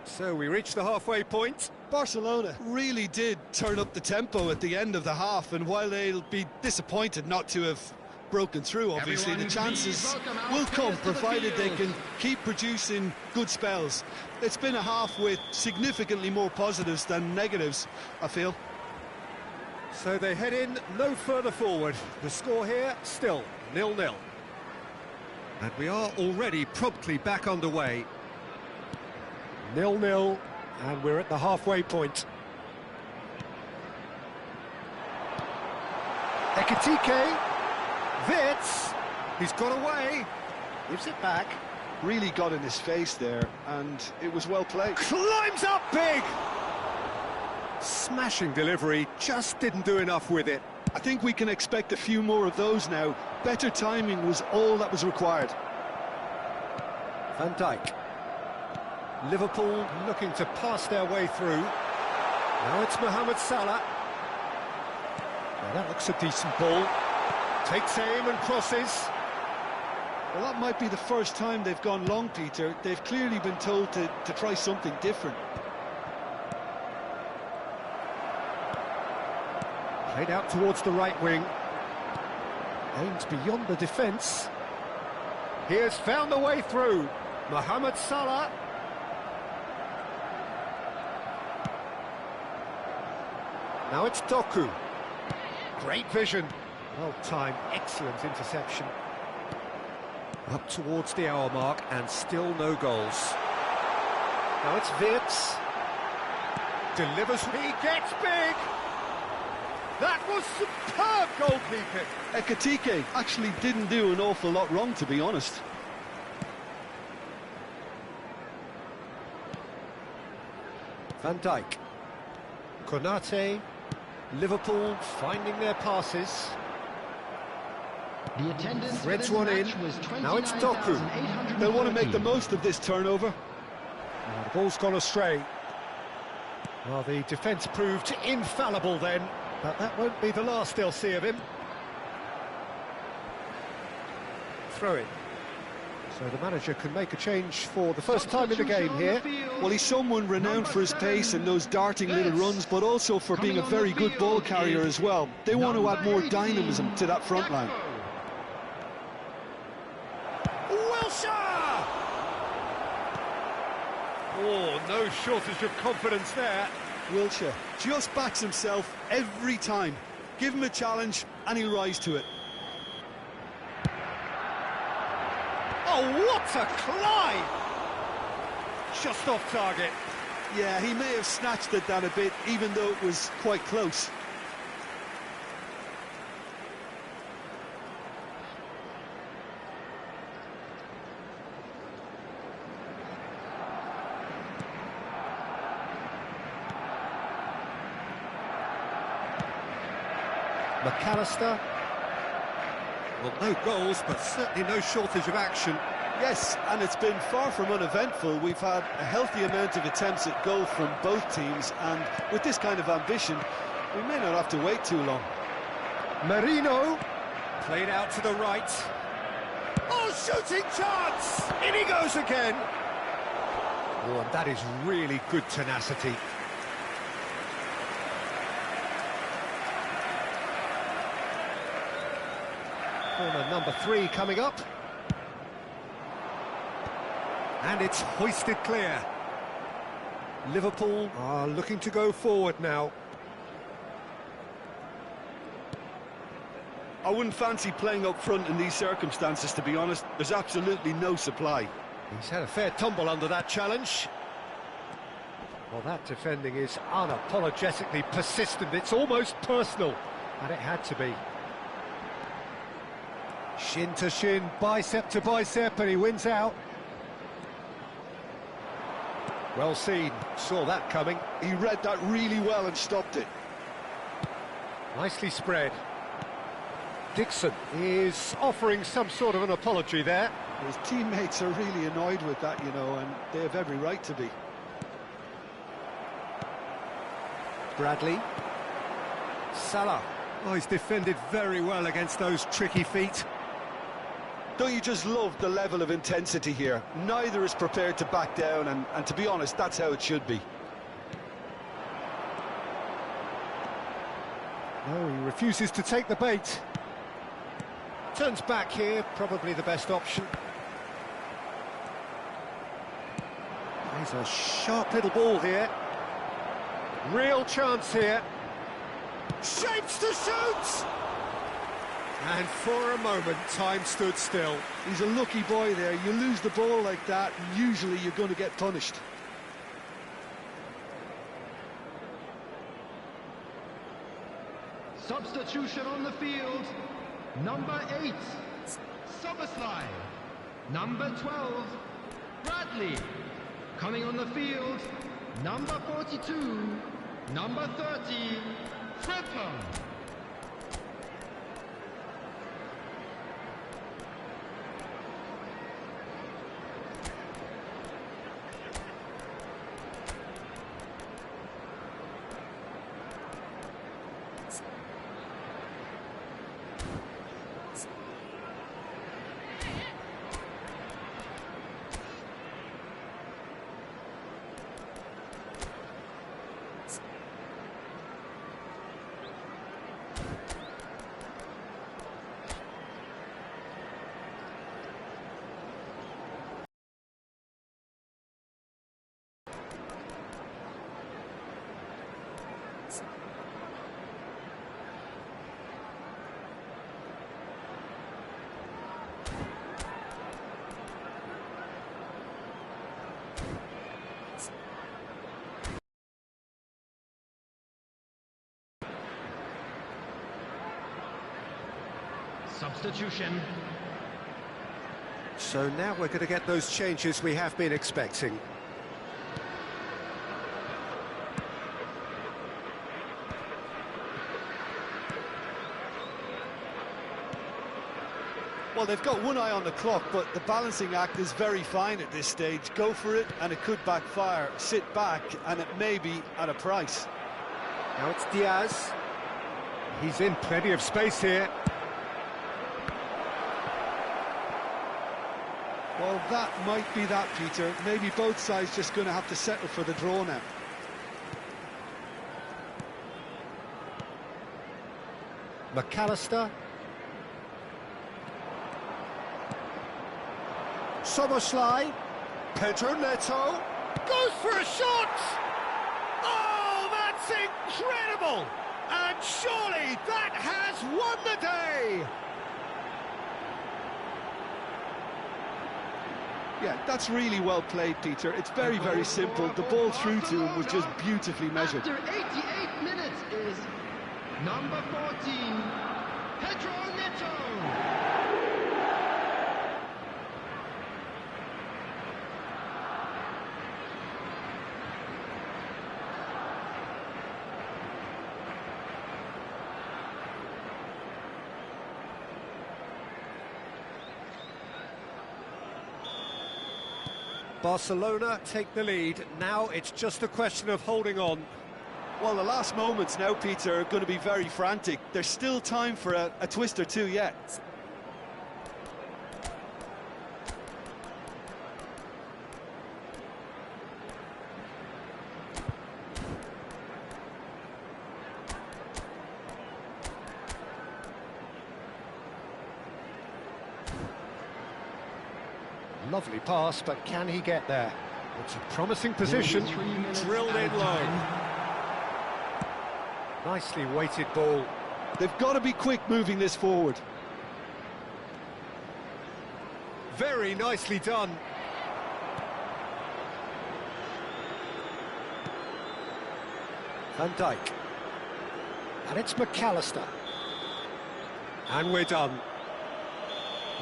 So we reach the halfway point. Barcelona really did turn up the tempo at the end of the half, and while they'll be disappointed not to have broken through, obviously the chances will come provided they can keep producing good spells. It's been a half with significantly more positives than negatives, I feel. So they head in no further forward. The score here still 0-0. And we are already promptly back underway. 0-0, and we're at the halfway point. Ekitike. Wits, he's got away, gives it back. Really got in his face there, and it was well played. Climbs up big! Smashing delivery, just didn't do enough with it. I think we can expect a few more of those now. Better timing was all that was required. Van Dijk. Liverpool looking to pass their way through. Now it's Mohamed Salah. Now that looks a decent ball. Takes aim and crosses. Well, that might be the first time they've gone long, Peter. They've clearly been told to try something different. Played out towards the right wing. Aims beyond the defence. He has found a way through. Mohamed Salah. Now it's Doku. Great vision. Well timed, excellent interception. Up towards the hour mark and still no goals. Now it's Wirtz. Delivers, he gets big! That was superb goalkeeping! Ekitike actually didn't do an awful lot wrong, to be honest. Van Dijk. Konate. Liverpool finding their passes. The attendance Threads one in. Now it's Doku. They'll want to make the most of this turnover. Oh, the ball's gone astray. Well, the defence proved infallible then, but that won't be the last they'll see of him. Throw it. So the manager can make a change for the first time in the game here. Well, he's someone renowned for his pace and those darting little runs, but also for being a very good ball carrier as well. They want to add more dynamism to that front line. Wilshere! Oh, no shortage of confidence there. Wilshere just backs himself every time. Give him a challenge and he'll rise to it. Oh, what a climb! Just off target. Yeah, he may have snatched at that a bit, even though it was quite close. McAllister. Well, no goals, but certainly no shortage of action. Yes, and it's been far from uneventful. We've had a healthy amount of attempts at goal from both teams, and with this kind of ambition, we may not have to wait too long. Merino. Played out to the right. Oh, shooting chance! In he goes again. Oh, and that is really good tenacity. Corner number 3 coming up. And it's hoisted clear. Liverpool are looking to go forward now. I wouldn't fancy playing up front in these circumstances, to be honest. There's absolutely no supply. He's had a fair tumble under that challenge. Well, that defending is unapologetically persistent. It's almost personal, and it had to be. Shin to shin, bicep to bicep, and he wins out. Well seen, saw that coming. He read that really well and stopped it. Nicely spread. Dixon is offering some sort of an apology there. His teammates are really annoyed with that, you know, and they have every right to be. Bradley. Salah. Oh, he's defended very well against those tricky feet. Don't you just love the level of intensity here? Neither is prepared to back down, and to be honest, that's how it should be. No, he refuses to take the bait. Turns back here, probably the best option. There's a sharp little ball here. Real chance here. Shapes to shoot! And for a moment, time stood still. He's a lucky boy there. You lose the ball like that, usually you're going to get punished. Substitution on the field. Number 8, Soboslai. Number 12, Bradley. Coming on the field, number 42, number 30, Frimpong. Substitution. So now we're going to get those changes we have been expecting. Well, they've got one eye on the clock, but the balancing act is very fine at this stage. Go for it, and it could backfire. Sit back, and it may be at a price. Now it's Diaz. He's in plenty of space here. Well, that might be that, Peter. Maybe both sides just going to have to settle for the draw now. McAllister. Soboslai. Pedro Neto. Goes for a shot! Oh, that's incredible! And surely that has won the day! Yeah, that's really well played, Peter. It's very, very simple. The ball through to him was just beautifully measured. After 88 minutes is number 14, Pedro Neto. Barcelona take the lead. Now it's just a question of holding on. Well, the last moments now, Peter, are going to be very frantic. There's still time for a twist or two yet. Lovely pass, but can he get there? It's a promising position. 3 minutes Drilled in and low. time. Nicely weighted ball. They've got to be quick moving this forward. Very nicely done. Van Dijk. And it's McAllister. And we're done.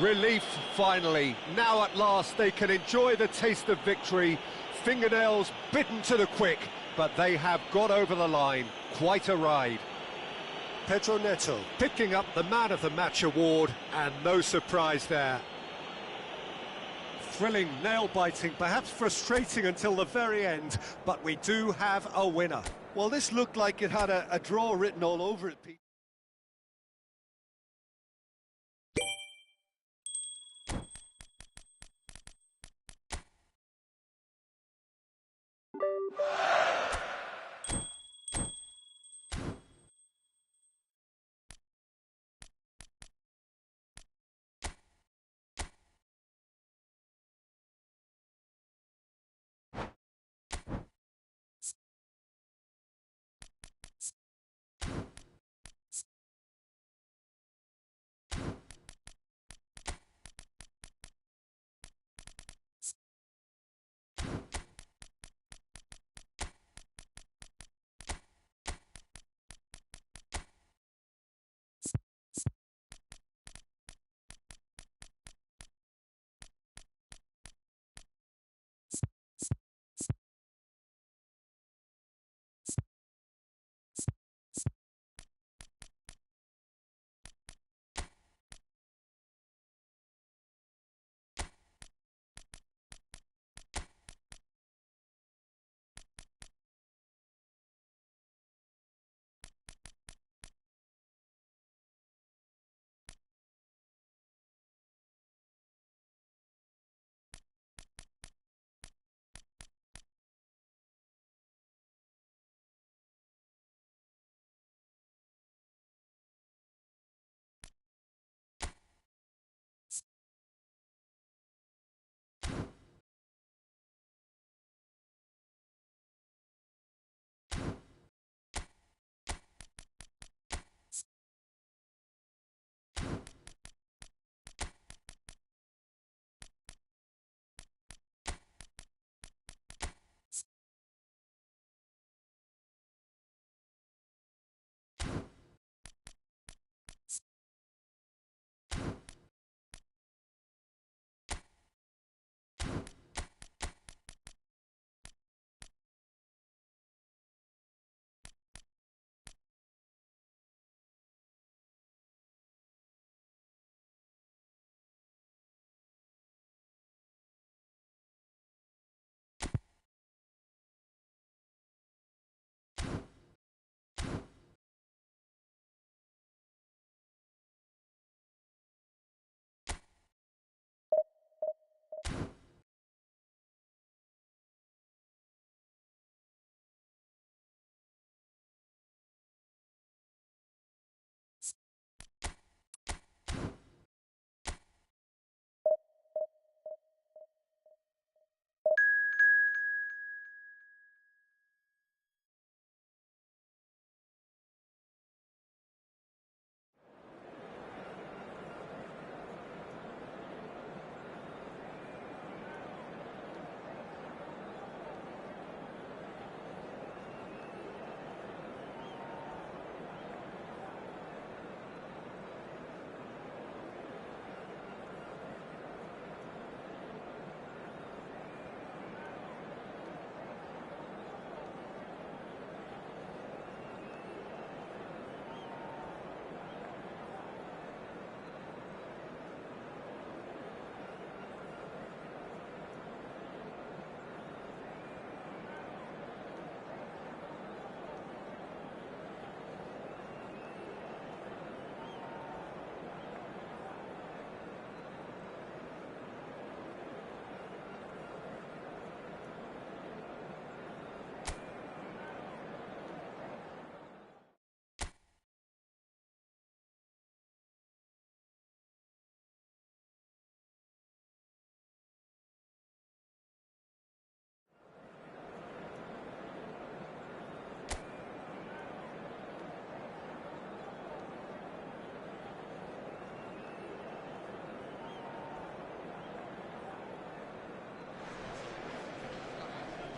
Relief, finally. Now at last they can enjoy the taste of victory. Fingernails bitten to the quick, but they have got over the line. Quite a ride. Pedro Neto picking up the Man of the Match award, and no surprise there. Thrilling, nail-biting, perhaps frustrating until the very end, but we do have a winner. Well, this looked like it had a draw written all over it, Pete.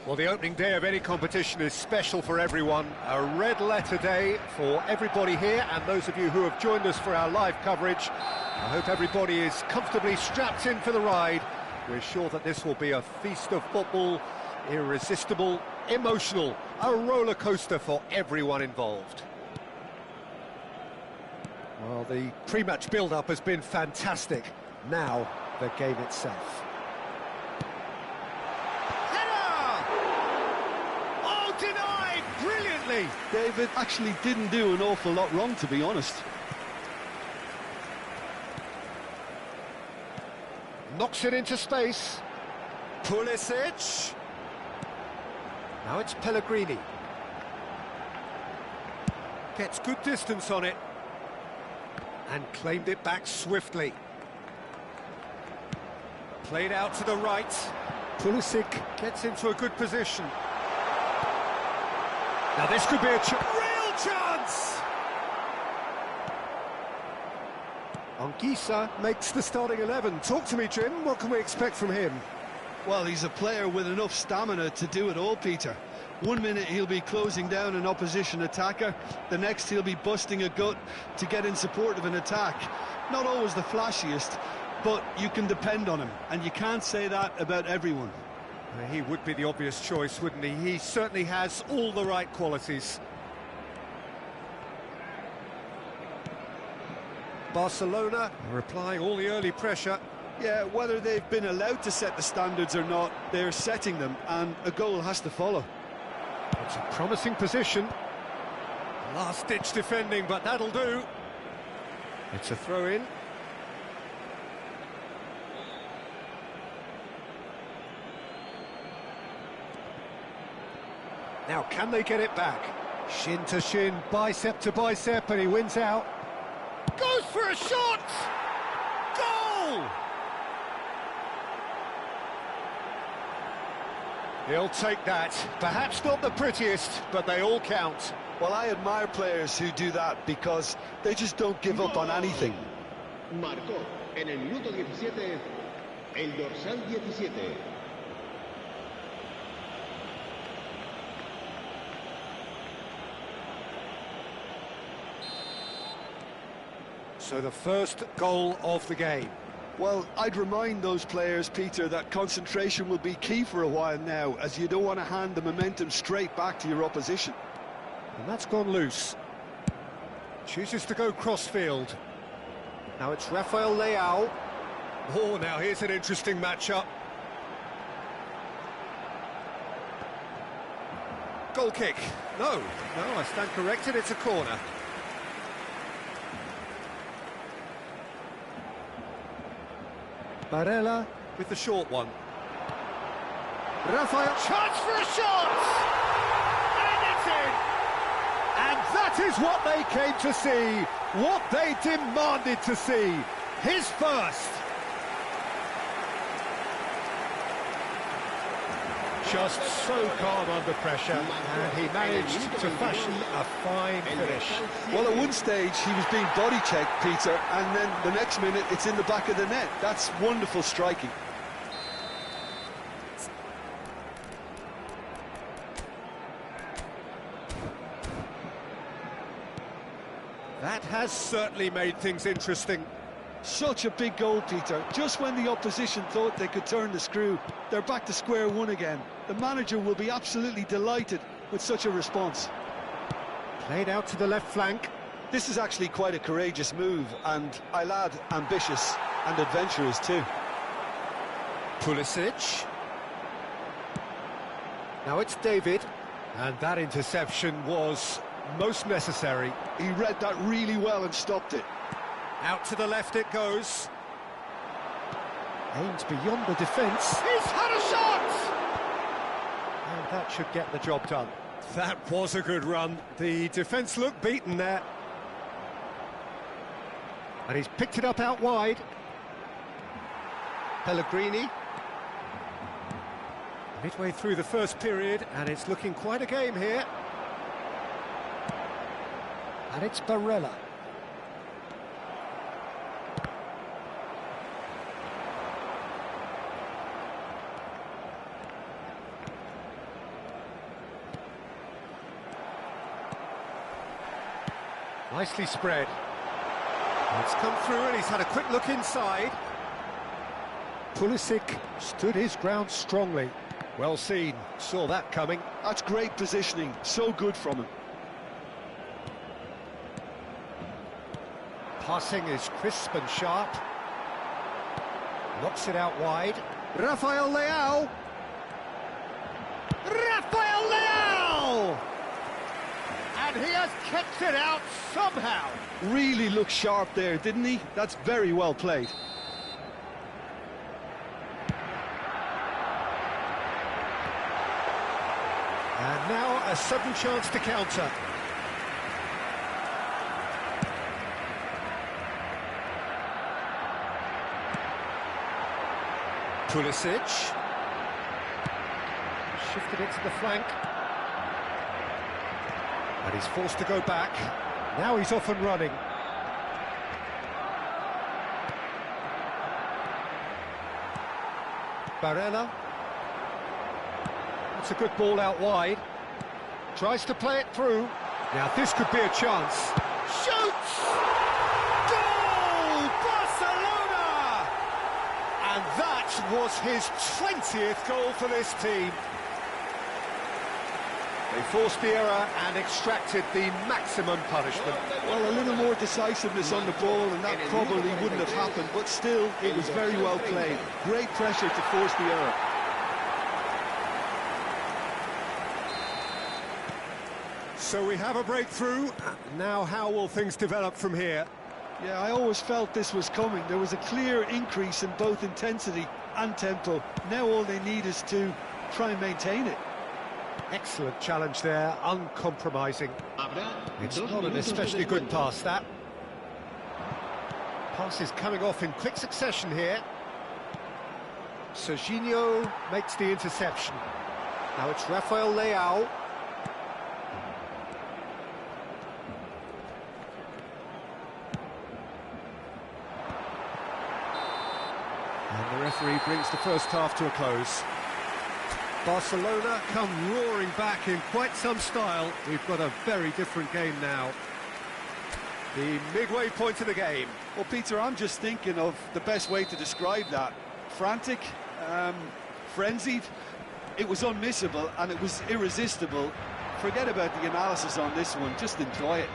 Well, the opening day of any competition is special for everyone. A red letter day for everybody here, and those of you who have joined us for our live coverage. I hope everybody is comfortably strapped in for the ride. We're sure that this will be a feast of football, irresistible, emotional, a roller coaster for everyone involved. Well, the pre-match build-up has been fantastic. Now, the game itself. Denied brilliantly. David actually didn't do an awful lot wrong, to be honest. Knocks it into space. Pulisic. Now it's Pellegrini. Gets good distance on it. And claimed it back swiftly. Played out to the right. Pulisic gets into a good position. Now this could be a real chance! Anguissa makes the starting 11. Talk to me, Jim. What can we expect from him? Well, he's a player with enough stamina to do it all, Peter. 1 minute he'll be closing down an opposition attacker, the next he'll be busting a gut to get in support of an attack. Not always the flashiest, but you can depend on him, and you can't say that about everyone. He would be the obvious choice, wouldn't he? He certainly has all the right qualities. Barcelona are applying all the early pressure. Yeah, whether they've been allowed to set the standards or not, they're setting them, and a goal has to follow. It's a promising position. Last-ditch defending, but that'll do. It's a throw-in. Now, can they get it back? Shin to shin, bicep to bicep, and he wins out. Goes for a shot! Goal! He'll take that. Perhaps not the prettiest, but they all count. Well, I admire players who do that because they just don't give up on anything. Marcó en el minuto 17 el dorsal 17. So the first goal of the game. Well, I'd remind those players, Peter, that concentration will be key for a while now, as you don't want to hand the momentum straight back to your opposition. And that's gone loose. Chooses to go crossfield. Now it's Rafael Leao. Oh, now here's an interesting matchup. Goal kick. No, I stand corrected, it's a corner. Barella with the short one. Rafael, chance for a shot! And it's in! And that is what they came to see, what they demanded to see. His first. Just so calm under pressure, and he managed to fashion a fine finish. Well, at one stage he was being body checked, Peter, and then the next minute it's in the back of the net. That's wonderful striking. That has certainly made things interesting. Such a big goal, Peter. Just when the opposition thought they could turn the screw, they're back to square one again. The manager will be absolutely delighted with such a response. Played out to the left flank. This is actually quite a courageous move, and I'll add ambitious and adventurous too. Pulisic. Now it's David, and that interception was most necessary. He read that really well and stopped it. Out to the left it goes. Aims beyond the defence. He's had a shot! And that should get the job done. That was a good run. The defence looked beaten there. And he's picked it up out wide. Pellegrini. Midway through the first period, and it's looking quite a game here. And it's Barella. Nicely spread. It's come through and he's had a quick look inside. Pulisic stood his ground strongly. Well seen, saw that coming. That's great positioning, so good from him. Passing is crisp and sharp. Knocks it out wide. Rafael Leao! Rafael Leao! And he has kept it out somehow. Really looked sharp there, didn't he? That's very well played. And now a sudden chance to counter. Pulisic. Shifted it to the flank. And he's forced to go back. Now he's off and running. Barella. It's a good ball out wide. Tries to play it through. Now this could be a chance. Shoots! Goal! Barcelona! And that was his 20th goal for this team. They forced the error and extracted the maximum punishment. Well, a little more decisiveness on the ball and that probably wouldn't have happened, but still, it was very well played. Great pressure to force the error. So we have a breakthrough. Now how will things develop from here? Yeah, I always felt this was coming. There was a clear increase in both intensity and tempo. Now all they need is to try and maintain it. Excellent challenge there, uncompromising. It's not an especially good pass, that. Pass is coming off in quick succession here. Serginho makes the interception. Now it's Rafael Leao. And the referee brings the first half to a close. Barcelona come roaring back in quite some style. We've got a very different game now. The midway point of the game. Well, Peter, I'm just thinking of the best way to describe that. Frantic, frenzied. It was unmissable and it was irresistible. Forget about the analysis on this one, just enjoy it.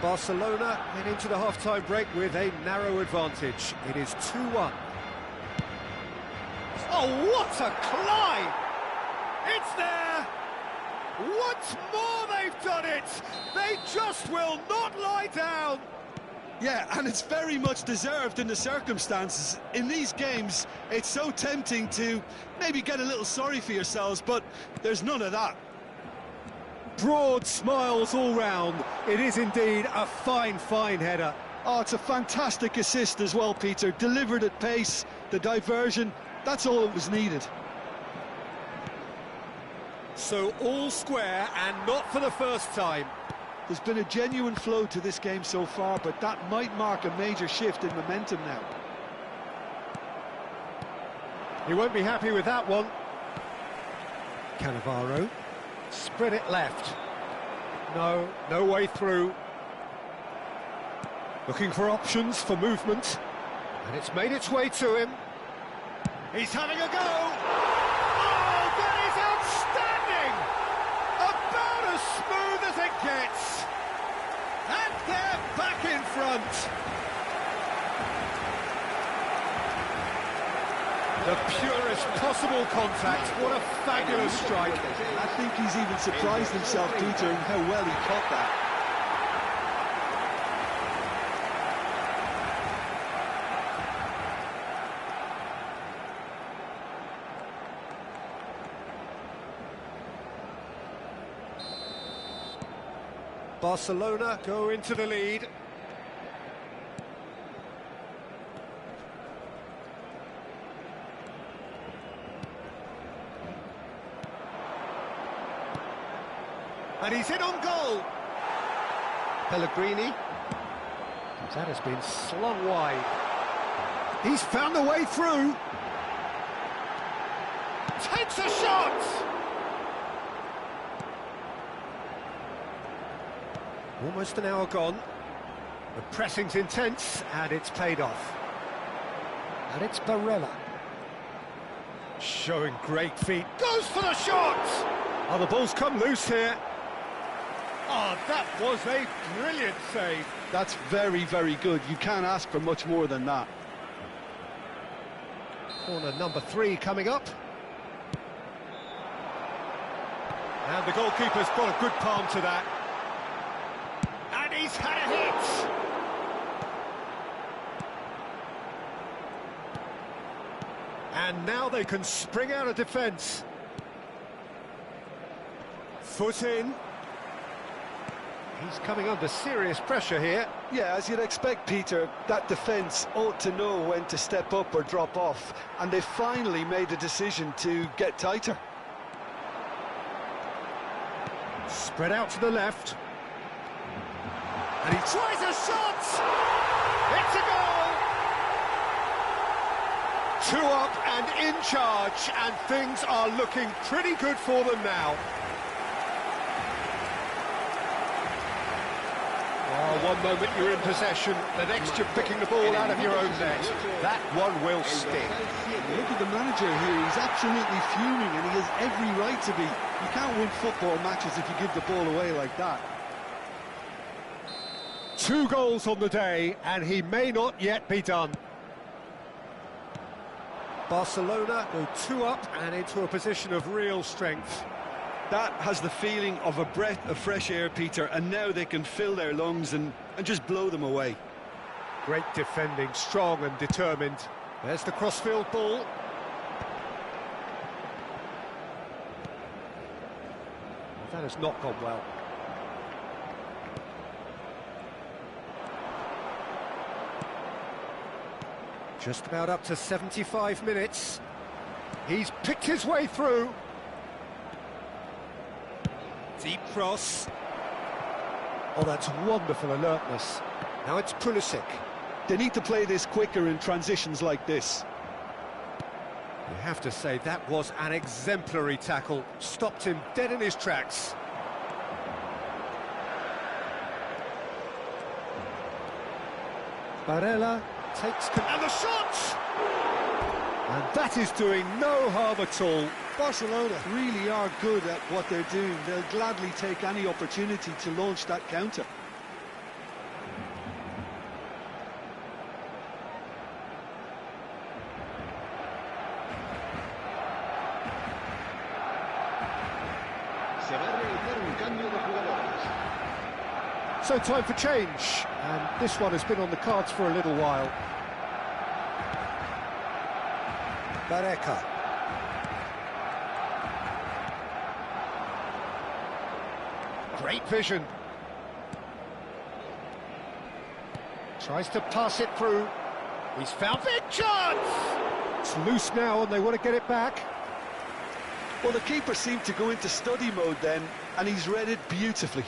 Barcelona head into the half-time break with a narrow advantage. It is 2-1. Oh, what a climb! It's there! Once more they've done it! They just will not lie down! Yeah, and it's very much deserved in the circumstances. In these games, it's so tempting to maybe get a little sorry for yourselves, but there's none of that. Broad smiles all round. It is indeed a fine, fine header. Oh, it's a fantastic assist as well, Peter. Delivered at pace, the diversion, that's all that was needed. So all square and not for the first time. There's been a genuine flow to this game so far, but that might mark a major shift in momentum now. He won't be happy with that one. Cannavaro. Spread it left. No way through. Looking for options for movement. And it's made its way to him. He's having a go! Oh, that is outstanding! About as smooth as it gets. And they're back in front. The purest possible contact. What a fabulous strike. I think he's even surprised himself, Peter, in how well he caught that. Barcelona go into the lead. And he's in on goal. Pellegrini. That has been slung wide. He's found a way through. Takes a shot! Almost an hour gone. The pressing's intense, and it's paid off. And it's Barella. Showing great feet. Goes for the shot! Oh, the ball's come loose here. Oh, that was a brilliant save. That's very, very good. You can't ask for much more than that. Corner number 3 coming up. And the goalkeeper's got a good palm to that. And he's had a hit! And now they can spring out of defence. Foot in. He's coming under serious pressure here. Yeah, as you'd expect, Peter, that defence ought to know when to step up or drop off, and they finally made a decision to get tighter. Spread out to the left. And he tries a shot! It's a goal! 2 up and in charge, and things are looking pretty good for them now. Oh, one moment you're in possession, the next you're picking the ball out of your own net. That one will stick. Look at the manager here, he's absolutely fuming, and he has every right to be. You can't win football matches if you give the ball away like that. 2 goals on the day, and he may not yet be done. Barcelona go 2 up and into a position of real strength. That has the feeling of a breath of fresh air, Peter, and now they can fill their lungs and just blow them away. Great defending, strong and determined. There's the crossfield ball. That has not gone well. Just about up to 75 minutes. He's picked his way through. Deep cross. Oh, that's wonderful alertness. Now it's Pulisic. They need to play this quicker in transitions like this. You have to say that was an exemplary tackle. Stopped him dead in his tracks. Barella takes... And the shot! And that is doing no harm at all. Barcelona really are good at what they're doing. They'll gladly take any opportunity to launch that counter. Se va a realizar un cambio de jugadores. So time for change, and this one has been on the cards for a little while. Barreca. Great vision. Tries to pass it through. He's found big chance! It's loose now and they want to get it back. Well, the keeper seemed to go into study mode then, and he's read it beautifully.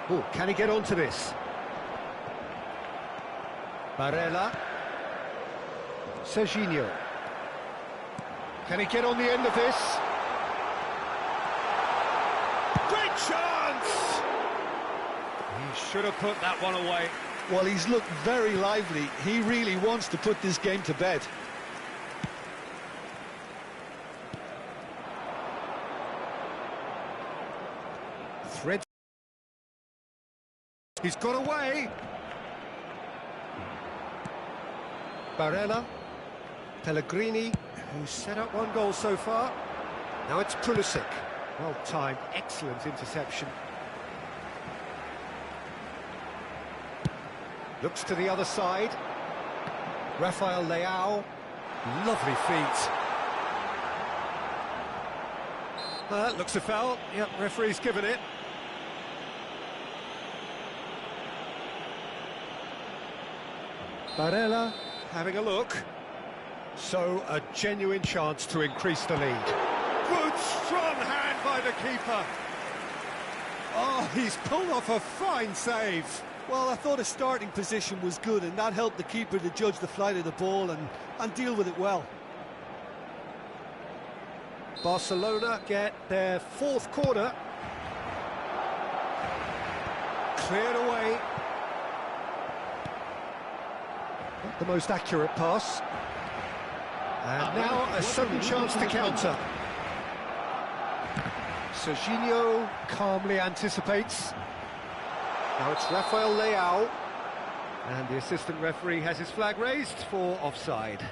Oh, can he get onto this? Barella. Serginho. Can he get on the end of this? Great chance! He should have put that one away. Well, he's looked very lively. He really wants to put this game to bed. Thread. He's got away. Barella. Pellegrini, who's set up 1 goal so far. Now it's Pulisic. Well timed, excellent interception. Looks to the other side. Rafael Leao. Lovely feet. That looks a foul. Yep, referee's given it. Barella having a look. So, a genuine chance to increase the lead. Good, strong hand by the keeper. Oh, he's pulled off a fine save. Well, I thought his starting position was good, and that helped the keeper to judge the flight of the ball and deal with it well. Barcelona get their 4th corner. Cleared away. Not the most accurate pass. And now a sudden chance to counter. Serginho calmly anticipates. Now it's Rafael Leao. And the assistant referee has his flag raised for offside.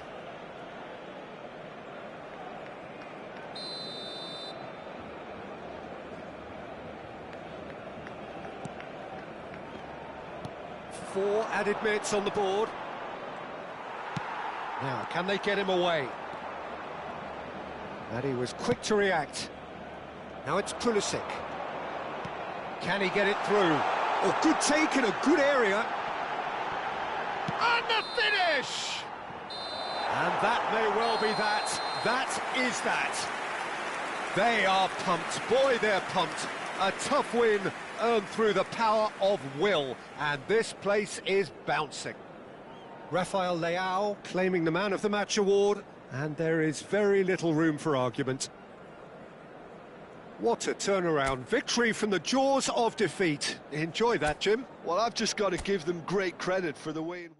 Four added minutes on the board. Now, can they get him away? And he was quick to react. Now it's Pulisic. Can he get it through? Oh, good take in a good area. And the finish! And that may well be that. That is that. They are pumped. Boy, they're pumped. A tough win earned through the power of will. And this place is bouncing. Rafael Leao claiming the Man of the Match award. And there is very little room for argument. What a turnaround. Victory from the jaws of defeat. Enjoy that, Jim. Well, I've just got to give them great credit for the way in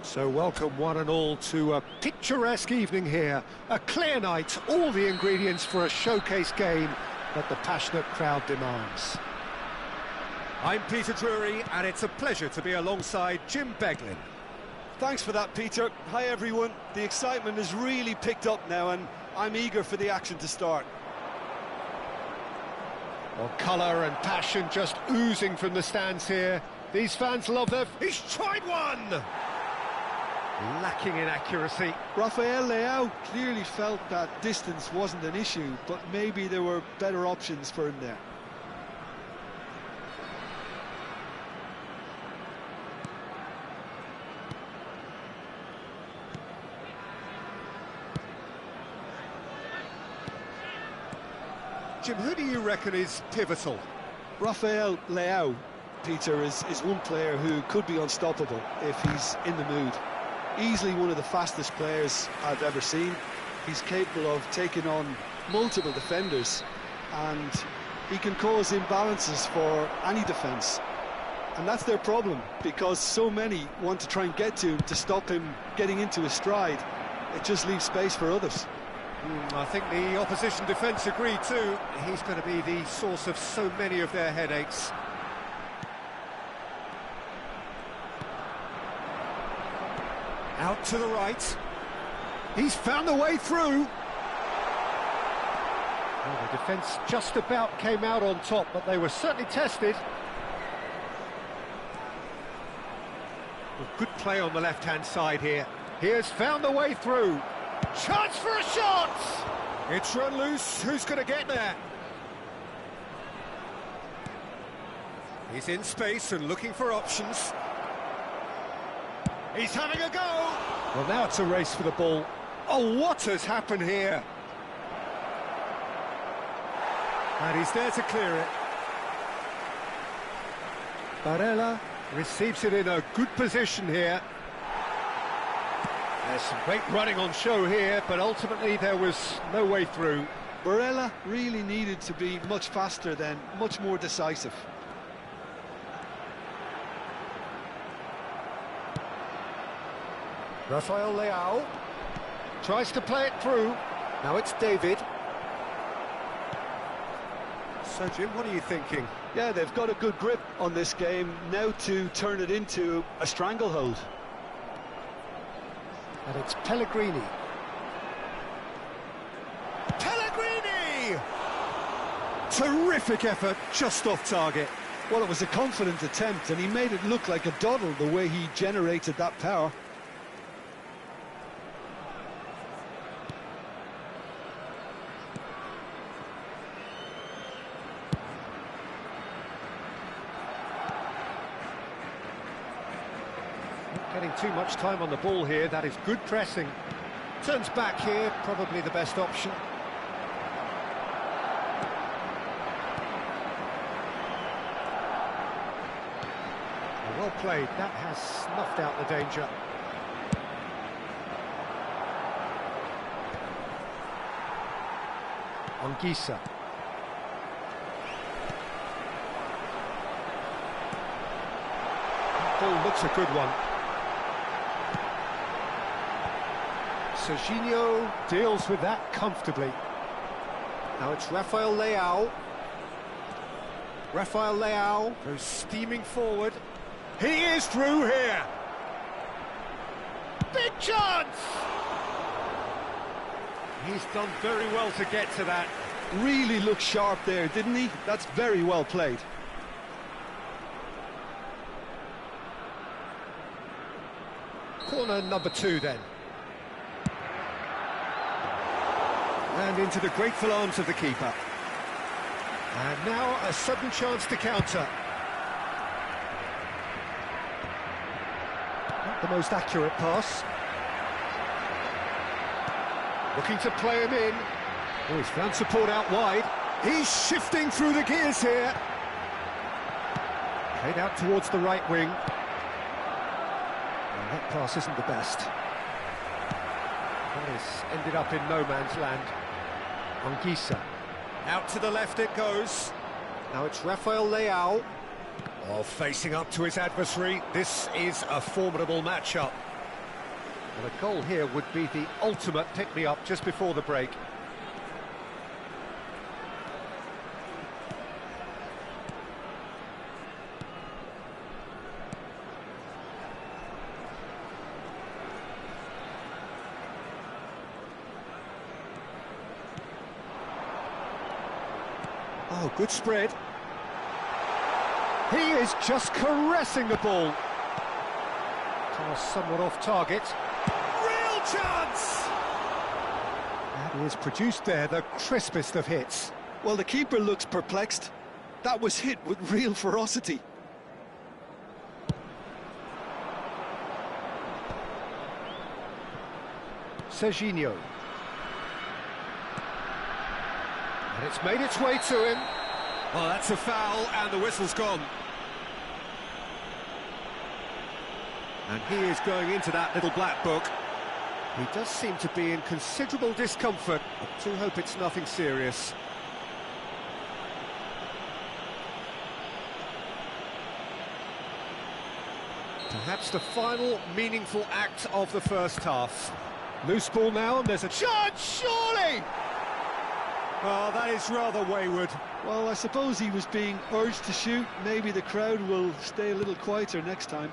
So welcome one and all to a picturesque evening here. A clear night, all the ingredients for a showcase game that the passionate crowd demands. I'm Peter Drury, and it's a pleasure to be alongside Jim Beglin. Thanks for that, Peter. Hi, everyone. The excitement has really picked up now, and I'm eager for the action to start. Well, colour and passion just oozing from the stands here. These fans love their... He's tried one! Lacking in accuracy. Rafael Leao clearly felt that distance wasn't an issue, but maybe there were better options for him there. Jim, who do you reckon is pivotal? Rafael Leao, Peter, is one player who could be unstoppable if he's in the mood. Easily one of the fastest players I've ever seen. He's capable of taking on multiple defenders, and he can cause imbalances for any defence. And that's their problem, because so many want to try and get to him to stop him getting into his stride. It just leaves space for others. I think the opposition defence agree too. He's going to be the source of so many of their headaches. Out to the right. He's found the way through. Well, the defence just about came out on top, but they were certainly tested. Well, good play on the left-hand side here. He has found the way through. Chance for a shot! It's run loose. Who's going to get there? He's in space and looking for options. He's having a go! Well, now it's a race for the ball. Oh, what has happened here? And he's there to clear it. Barella receives it in a good position here. There's some great running on show here, but ultimately there was no way through. Barella really needed to be much faster then, much more decisive. Rafael Leao tries to play it through. Now it's David. So, Jim, what are you thinking? Yeah, they've got a good grip on this game now to turn it into a stranglehold. And it's Pellegrini. Pellegrini! Terrific effort, just off target. Well, it was a confident attempt, and he made it look like a doddle the way he generated that power. Not getting too much time on the ball here, that is good pressing. Turns back here, probably the best option. Well played, that has snuffed out the danger. Anguissa. That ball looks a good one. Serginho deals with that comfortably. Now it's Rafael Leao. Rafael Leao goes steaming forward. He is through here. Big chance! He's done very well to get to that. Really looked sharp there, didn't he? That's very well played. Corner number 2 then. And into the grateful arms of the keeper. And now a sudden chance to counter. Not the most accurate pass. Looking to play him in. Oh, he's found support out wide. He's shifting through the gears here. Played out towards the right wing. Well, that pass isn't the best. That has ended up in no man's land. Anguissa. Out to the left it goes. Now it's Rafael Leao. Oh, facing up to his adversary. This is a formidable matchup. Well, a goal here would be the ultimate pick-me-up just before the break. Oh, good spread. He is just caressing the ball. Toss somewhat off target. Real chance! That is produced there, the crispest of hits. Well, the keeper looks perplexed. That was hit with real ferocity. Serginho. And it's made its way to him. Well, that's a foul, and the whistle's gone. And he is going into that little black book. He does seem to be in considerable discomfort. I do hope it's nothing serious. Perhaps the final meaningful act of the first half. Loose ball now, and there's a chance, surely! Oh, that is rather wayward. Well, I suppose he was being urged to shoot. Maybe the crowd will stay a little quieter next time.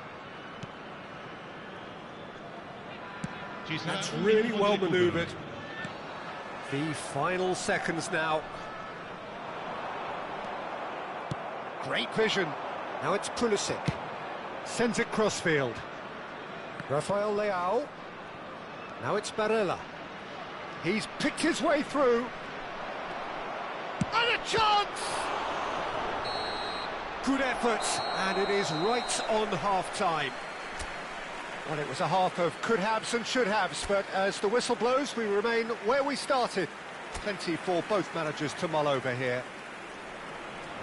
That's really well manoeuvred. The final seconds now. Great vision. Now it's Pulisic. Sends it crossfield. Rafael Leao. Now it's Barella. He's picked his way through. And a chance! Good effort, and it is right on half-time. Well, it was a half of could-haves and should-haves, but as the whistle blows, we remain where we started. Plenty for both managers to mull over here.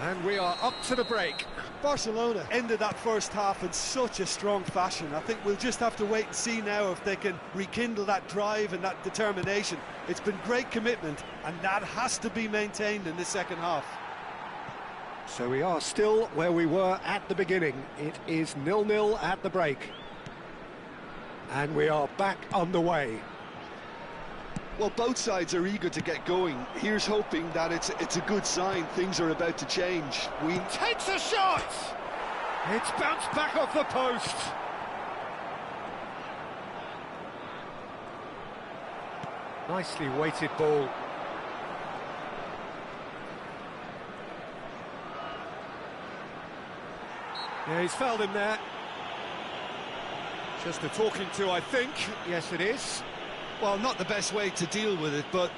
And we are up to the break. Barcelona ended that first half in such a strong fashion. I think we'll just have to wait and see now if they can rekindle that drive and that determination. It's been great commitment, and that has to be maintained in the second half. So we are still where we were at the beginning. It is 0-0 at the break. And we are back underway. Well, both sides are eager to get going. Here's hoping that it's a good sign. Things are about to change. Takes a shot! It's bounced back off the post. Nicely weighted ball. Yeah, he's fouled him there. Just a talking to, I think. Yes, it is. Well, not the best way to deal with it, but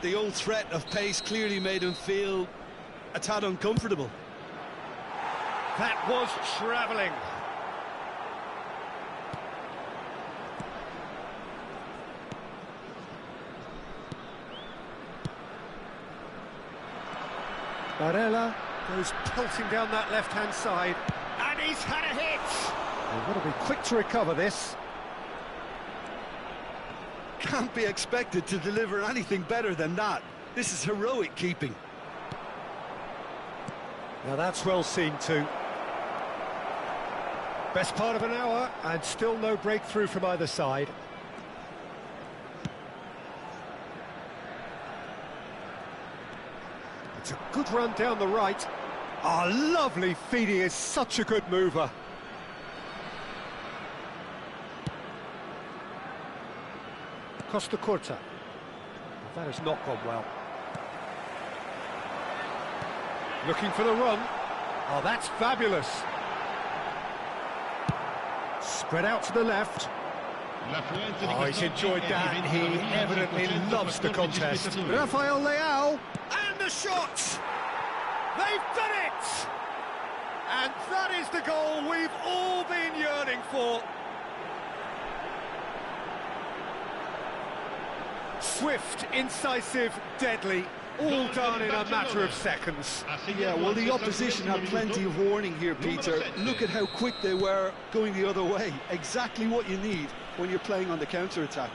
the old threat of pace clearly made him feel a tad uncomfortable. That was travelling. Barella goes pelting down that left-hand side, and he's had a hit. They've got to be quick to recover this. Can't be expected to deliver anything better than that. This is heroic keeping. Now that's well seen too. Best part of an hour, and still no breakthrough from either side. It's a good run down the right. Oh, lovely feed, he is such a good mover. Costa Curta. That has not gone well. Looking for the run. Oh, that's fabulous. Spread out to the left. Oh, he's enjoyed that. He evidently loves the contest. Rafael Leao. And the shot! They've done it! And that is the goal we've all been yearning for. Swift, incisive, deadly, all done in a matter of seconds. Yeah, well, the opposition had plenty of warning here, Peter. Look at how quick they were going the other way. Exactly what you need when you're playing on the counter-attack.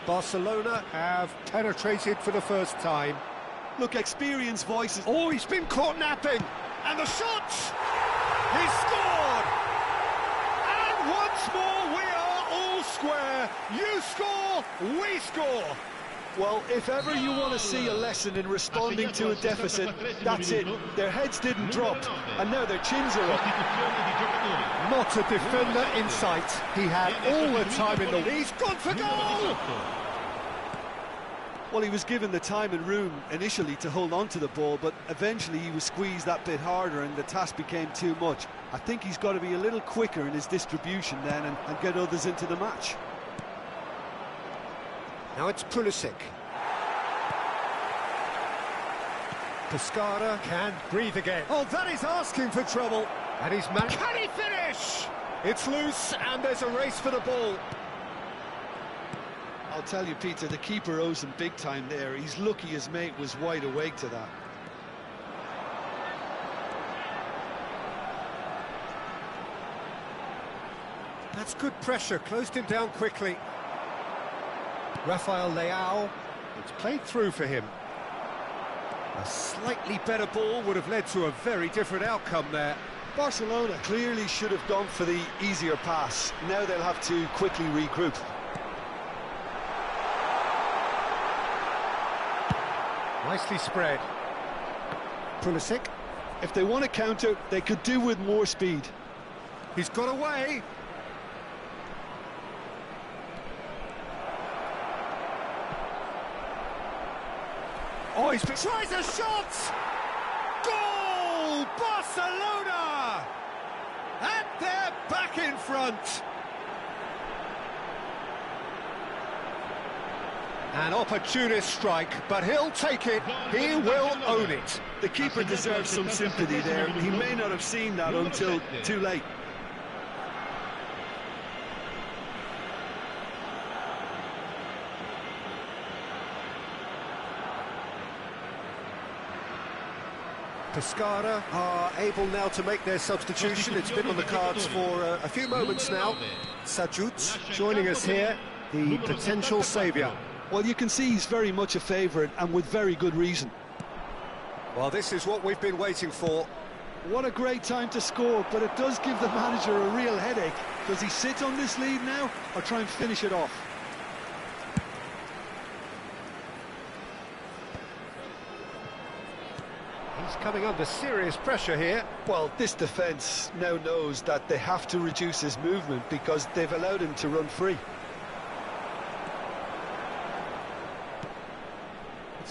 Barcelona have penetrated for the first time. Look, experienced voices. Oh, he's been caught napping. And the shot! He's scored! And once more we are all square. You score, we score. Well, if ever you want to see a lesson in responding to a deficit, that's it. Their heads didn't drop, and now their chins are up. Not a defender in sight. He had all the time in the lead. He's gone for goal! Well, he was given the time and room initially to hold on to the ball, but eventually he was squeezed that bit harder and the task became too much. I think he's got to be a little quicker in his distribution then and get others into the match. Now it's Pulisic. Pescara can breathe again. Oh, that is asking for trouble. And he's managed. Can he finish? It's loose, and there's a race for the ball. I'll tell you, Peter, the keeper owes him big time there. He's lucky his mate was wide awake to that. That's good pressure, closed him down quickly. Rafael Leao, it's played through for him. A slightly better ball would have led to a very different outcome there. Barcelona clearly should have gone for the easier pass. Now they'll have to quickly regroup. Nicely spread. Pulisic. If they want to counter, they could do with more speed. He's got away. Oh, he tries a shot! Goal! Barcelona! And they're back in front. An opportunist strike, but he'll take it. He will own it. The keeper deserves some sympathy there. He may not have seen that until too late. Pescara are able now to make their substitution. It's been on the cards for a few moments now. Sajut joining us here, the potential saviour. Well, you can see he's very much a favourite, and with very good reason. Well, this is what we've been waiting for. What a great time to score, but it does give the manager a real headache. Does he sit on this lead now, or try and finish it off? He's coming under serious pressure here. Well, this defence now knows that they have to reduce his movement because they've allowed him to run free.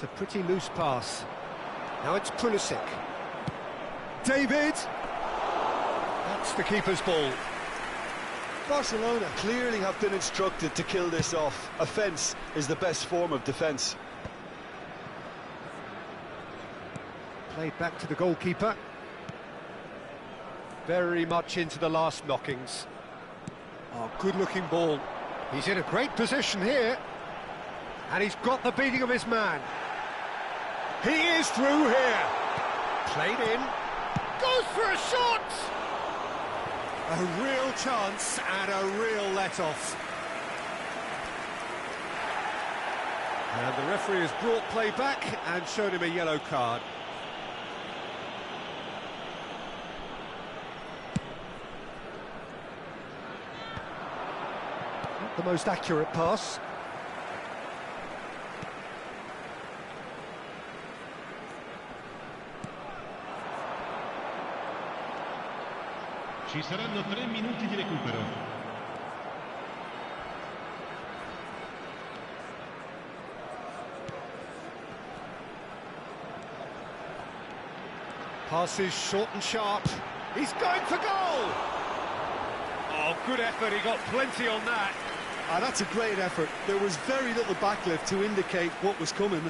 It's a pretty loose pass. Now it's Pulisic. David! That's the keeper's ball. Barcelona clearly have been instructed to kill this off. Offence is the best form of defence. Played back to the goalkeeper. Very much into the last knockings. Oh, good-looking ball. He's in a great position here. And he's got the beating of his man. He is through here. Played in. Goes for a shot! A real chance and a real let-off. And the referee has brought play back and shown him a yellow card. Not the most accurate pass. Ci saranno 3 minuti di recupero. Passes short and sharp. He's going for goal! Oh, good effort, he got plenty on that. That's a great effort. There was very little backlift to indicate what was coming.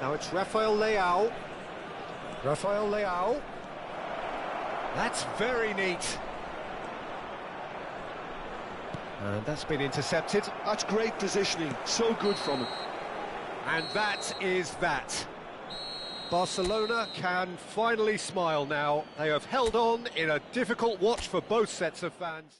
Now it's Rafael Leao. Rafael Leao. That's very neat. And that's been intercepted. That's great positioning, so good from him. And that is that. Barcelona can finally smile now. They have held on in a difficult watch for both sets of fans.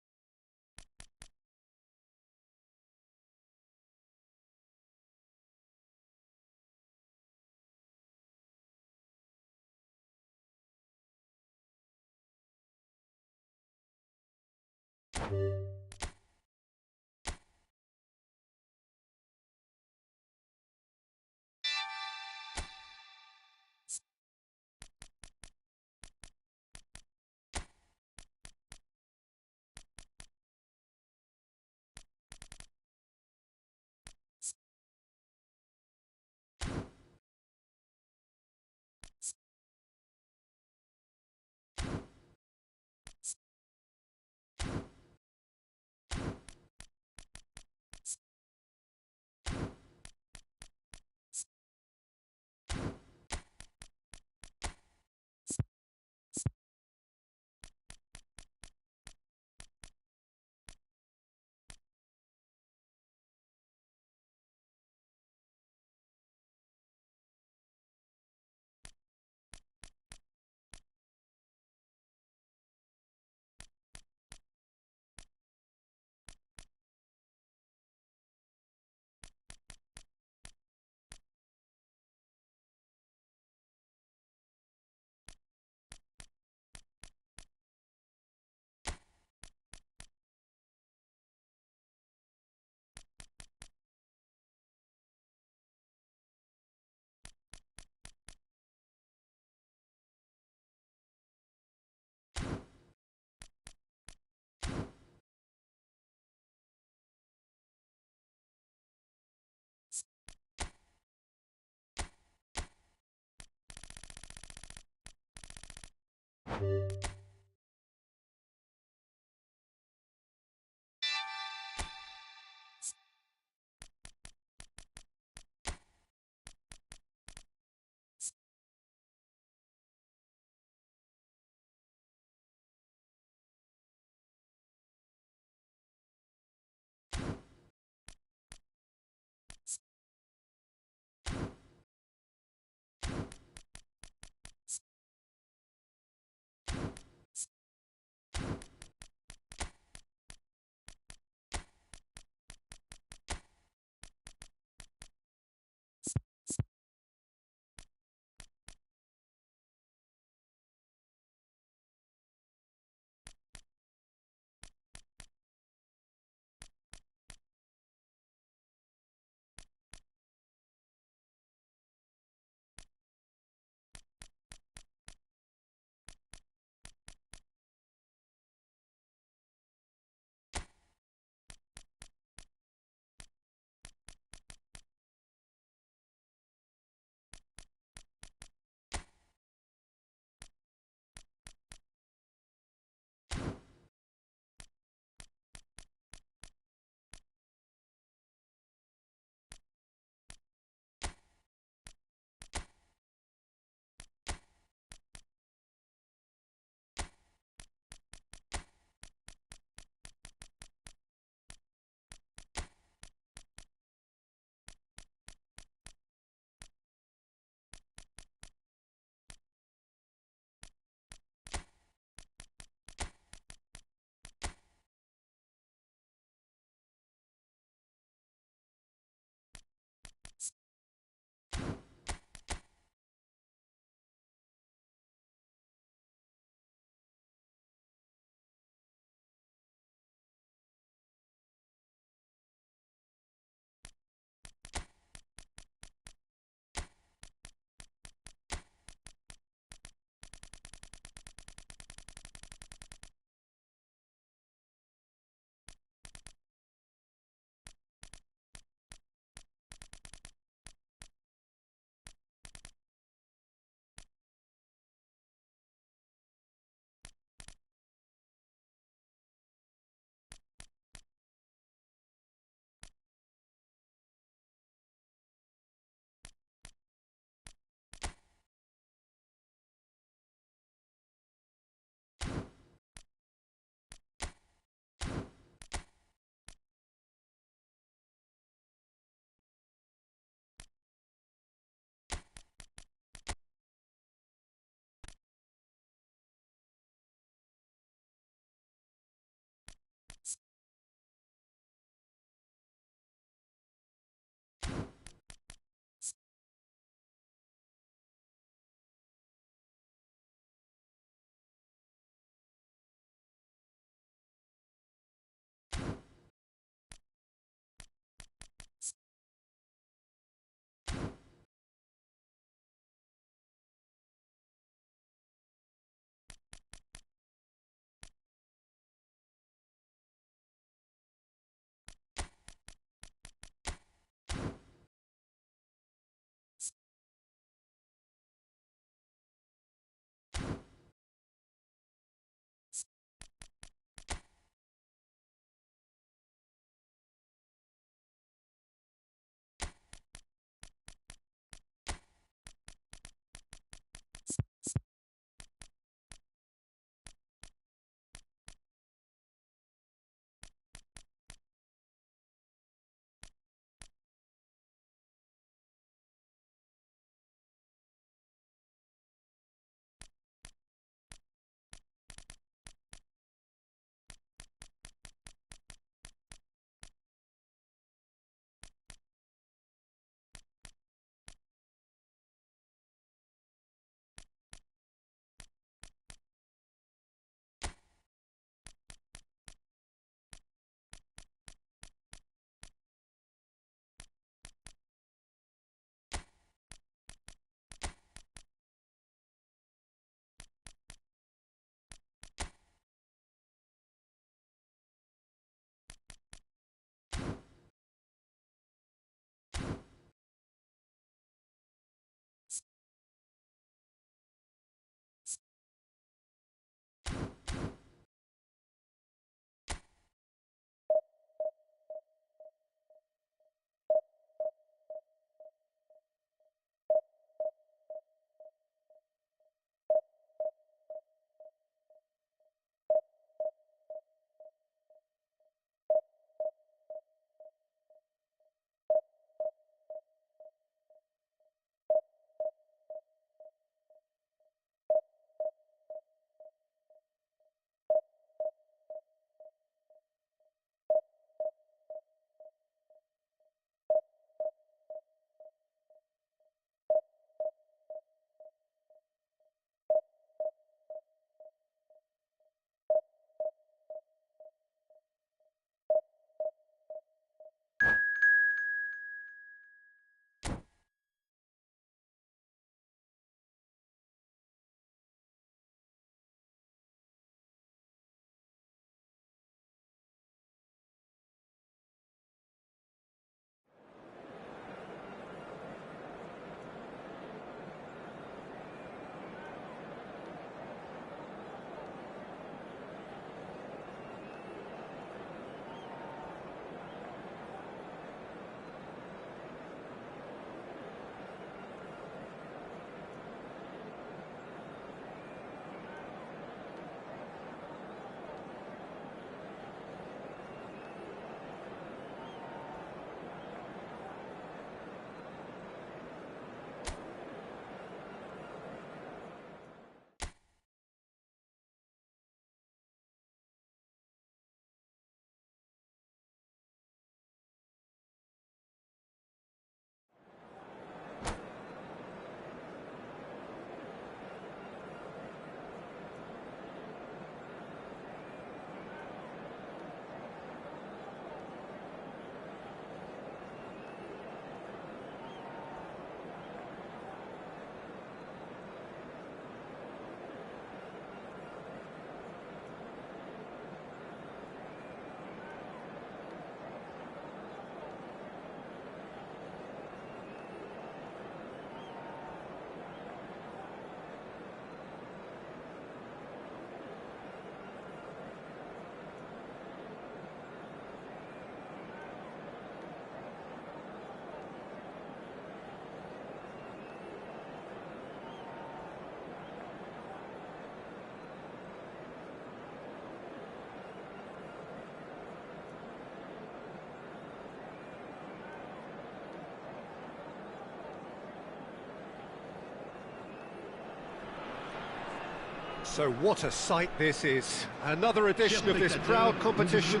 So what a sight this is. Another edition of this proud competition,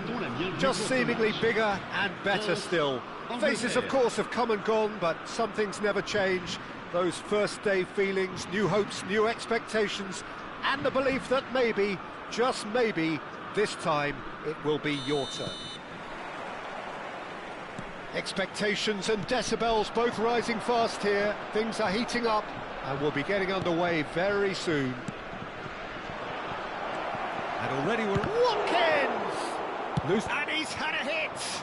just seemingly bigger and better still. Faces, of course, have come and gone, but some things never change. Those first day feelings, new hopes, new expectations, and the belief that maybe, just maybe, this time it will be your turn. Expectations and decibels both rising fast here. Things are heating up and we'll be getting underway very soon. And already we're Watkins! Loose. And he's had a hit!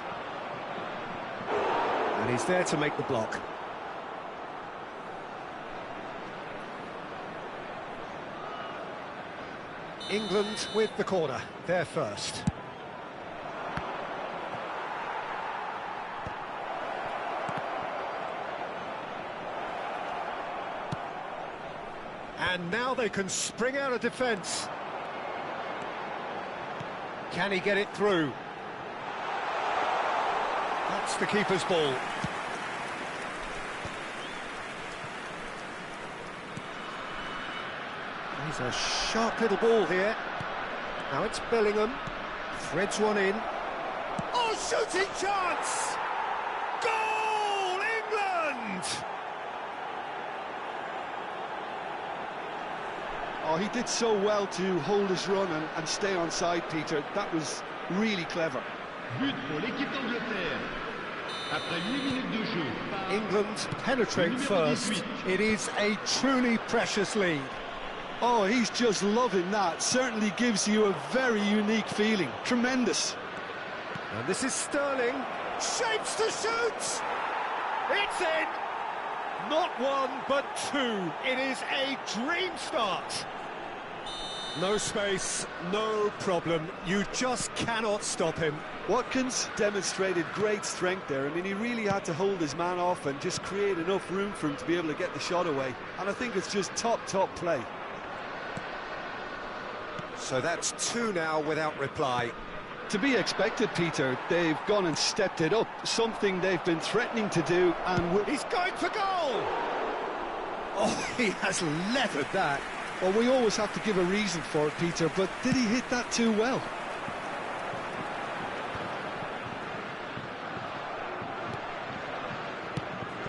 And he's there to make the block. England with the corner, they're first. And now they can spring out of defence. Can he get it through? That's the keeper's ball. He's a sharp little ball here. Now it's Bellingham. Threads one in. Oh, shooting chance! Goal, England! Oh, he did so well to hold his run and stay on side, Peter. That was really clever. But pour l'équipe d'Angleterre. Après 8 minutes de jeu. England penetrate first. It is a truly precious lead. Oh, he's just loving that. Certainly gives you a very unique feeling. Tremendous. And this is Sterling. Shapes to shoot! It's in! Not one, but two. It is a dream start. No space, no problem. You just cannot stop him. Watkins demonstrated great strength there. I mean, he really had to hold his man off and just create enough room for him to be able to get the shot away. And I think it's just top play. So that's two now without reply. To be expected, Peter. They've gone and stepped it up, something they've been threatening to do, and he's going for goal! Oh, he has leathered that. Well, we always have to give a reason for it, Peter, but did he hit that too well?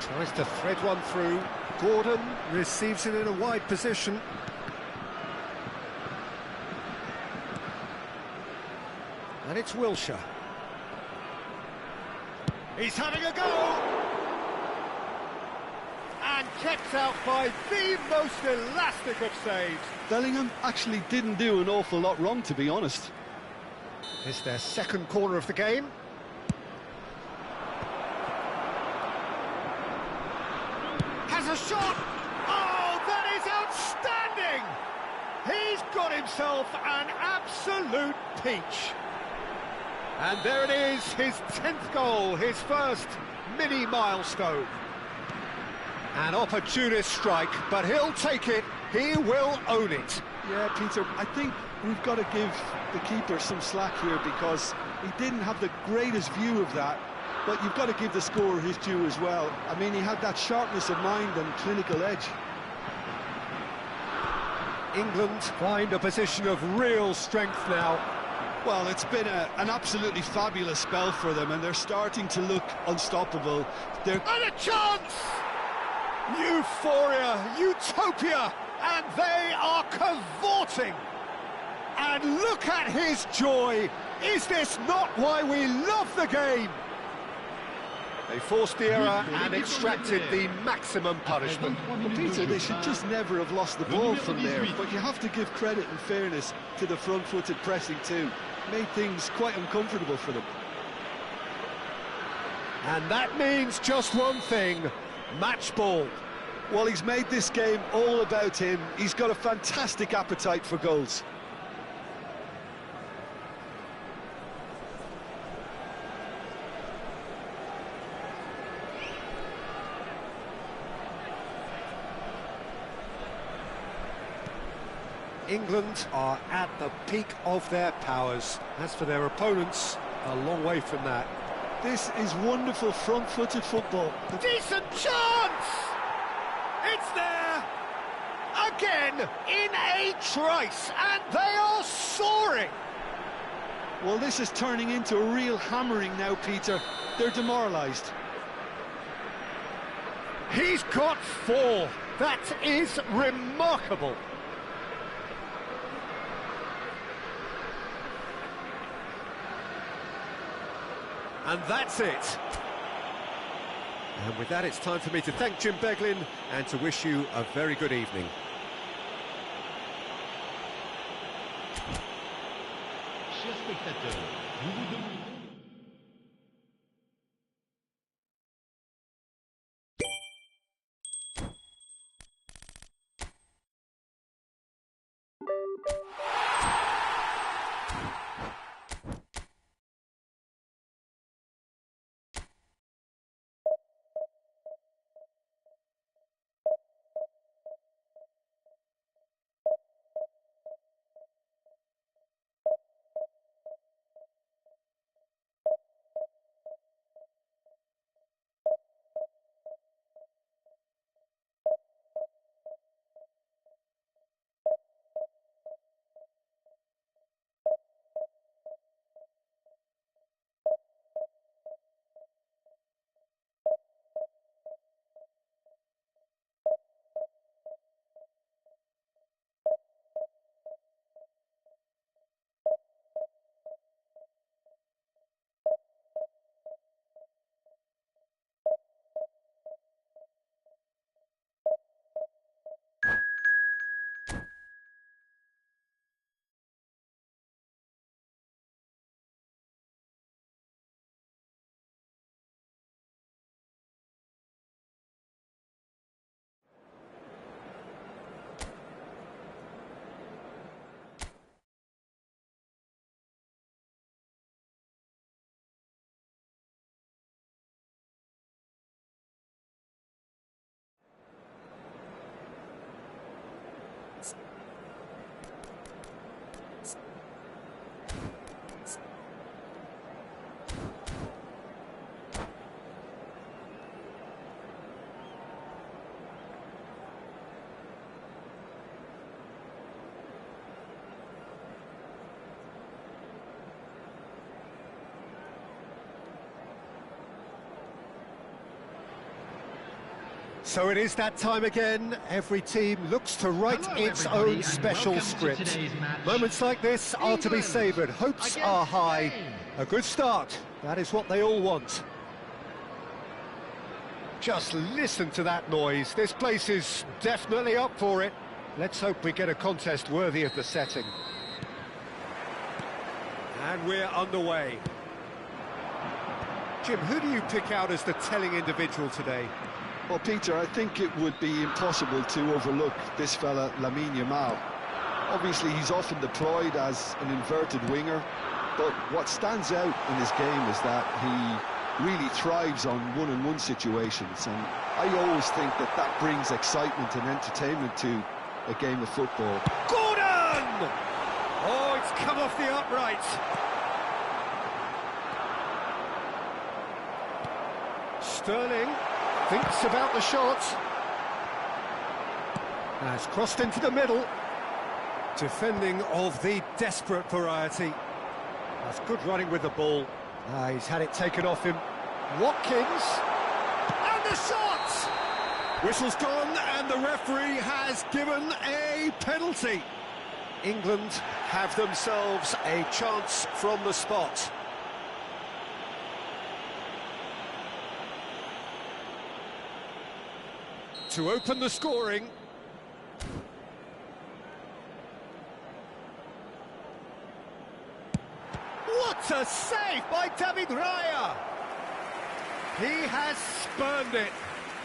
Tries to thread one through. Gordon receives it in a wide position. And it's Wilshere. He's having a go! And kept out by the most elastic of saves. Bellingham actually didn't do an awful lot wrong, to be honest. It's their second corner of the game. Has a shot! Oh, that is outstanding! He's got himself an absolute peach. And there it is, his 10th goal, his first mini milestone. An opportunist strike, but he'll take it, he will own it. Yeah, Peter, I think we've got to give the keeper some slack here because he didn't have the greatest view of that, but you've got to give the scorer his due as well. I mean, he had that sharpness of mind and clinical edge. England find a position of real strength now. Well, it's been an absolutely fabulous spell for them, and they're starting to look unstoppable. And a chance! Euphoria, utopia, and they are cavorting. And look at his joy. Is this not why we love the game? They forced the error and extracted the maximum punishment. Well, Peter, they should just never have lost the ball from there, but you have to give credit and fairness to the front-footed pressing too. Made things quite uncomfortable for them. And that means just one thing, match ball. Well, he's made this game all about him. He's got a fantastic appetite for goals. England are at the peak of their powers. As for their opponents, a long way from that. This is wonderful front-footed football. Decent chance! It's there! Again! again in a trice, and they are soaring. Well, this is turning into a real hammering now, Peter. They're demoralised. He's got 4. That is remarkable. And that's it. And with that, it's time for me to thank Jim Beglin and to wish you a very good evening. Chers spectateurs, nous vous demandons So it is that time again. Every team looks to write its own special script. Moments like this are to be savoured. Hopes are high. A good start. That is what they all want. Just listen to that noise. This place is definitely up for it. Let's hope we get a contest worthy of the setting. And we're underway. Jim, who do you pick out as the telling individual today? Well, Peter, I think it would be impossible to overlook this fella, Lamine Yamal. Obviously, he's often deployed as an inverted winger, but what stands out in his game is that he really thrives on one-on-one situations, and I always think that that brings excitement and entertainment to a game of football. Gordon! Oh, it's come off the upright. Sterling thinks about the shot. Has crossed into the middle. Defending of the desperate variety. That's good running with the ball. He's had it taken off him. Watkins. And the shot! Whistle's gone and the referee has given a penalty. England have themselves a chance from the spot. To open the scoring. What a save by David Raya! He has spurned it.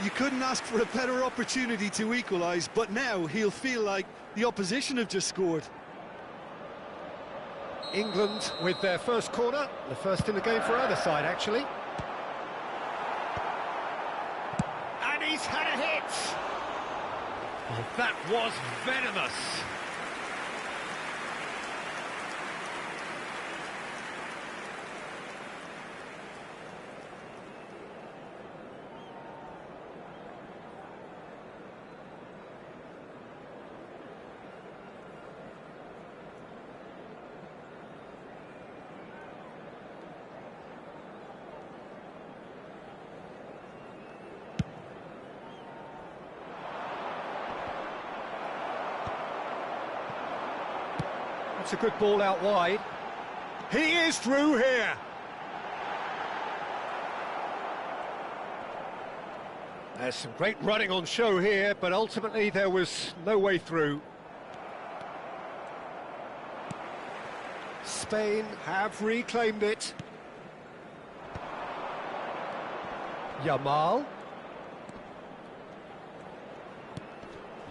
You couldn't ask for a better opportunity to equalise, but now he'll feel like the opposition have just scored. England with their first corner, the first in the game for either side, actually. And he's had a hit! Oh, that was venomous! That's a good ball out wide. He is through here. There's some great running on show here, but ultimately there was no way through. Spain have reclaimed it. Yamal.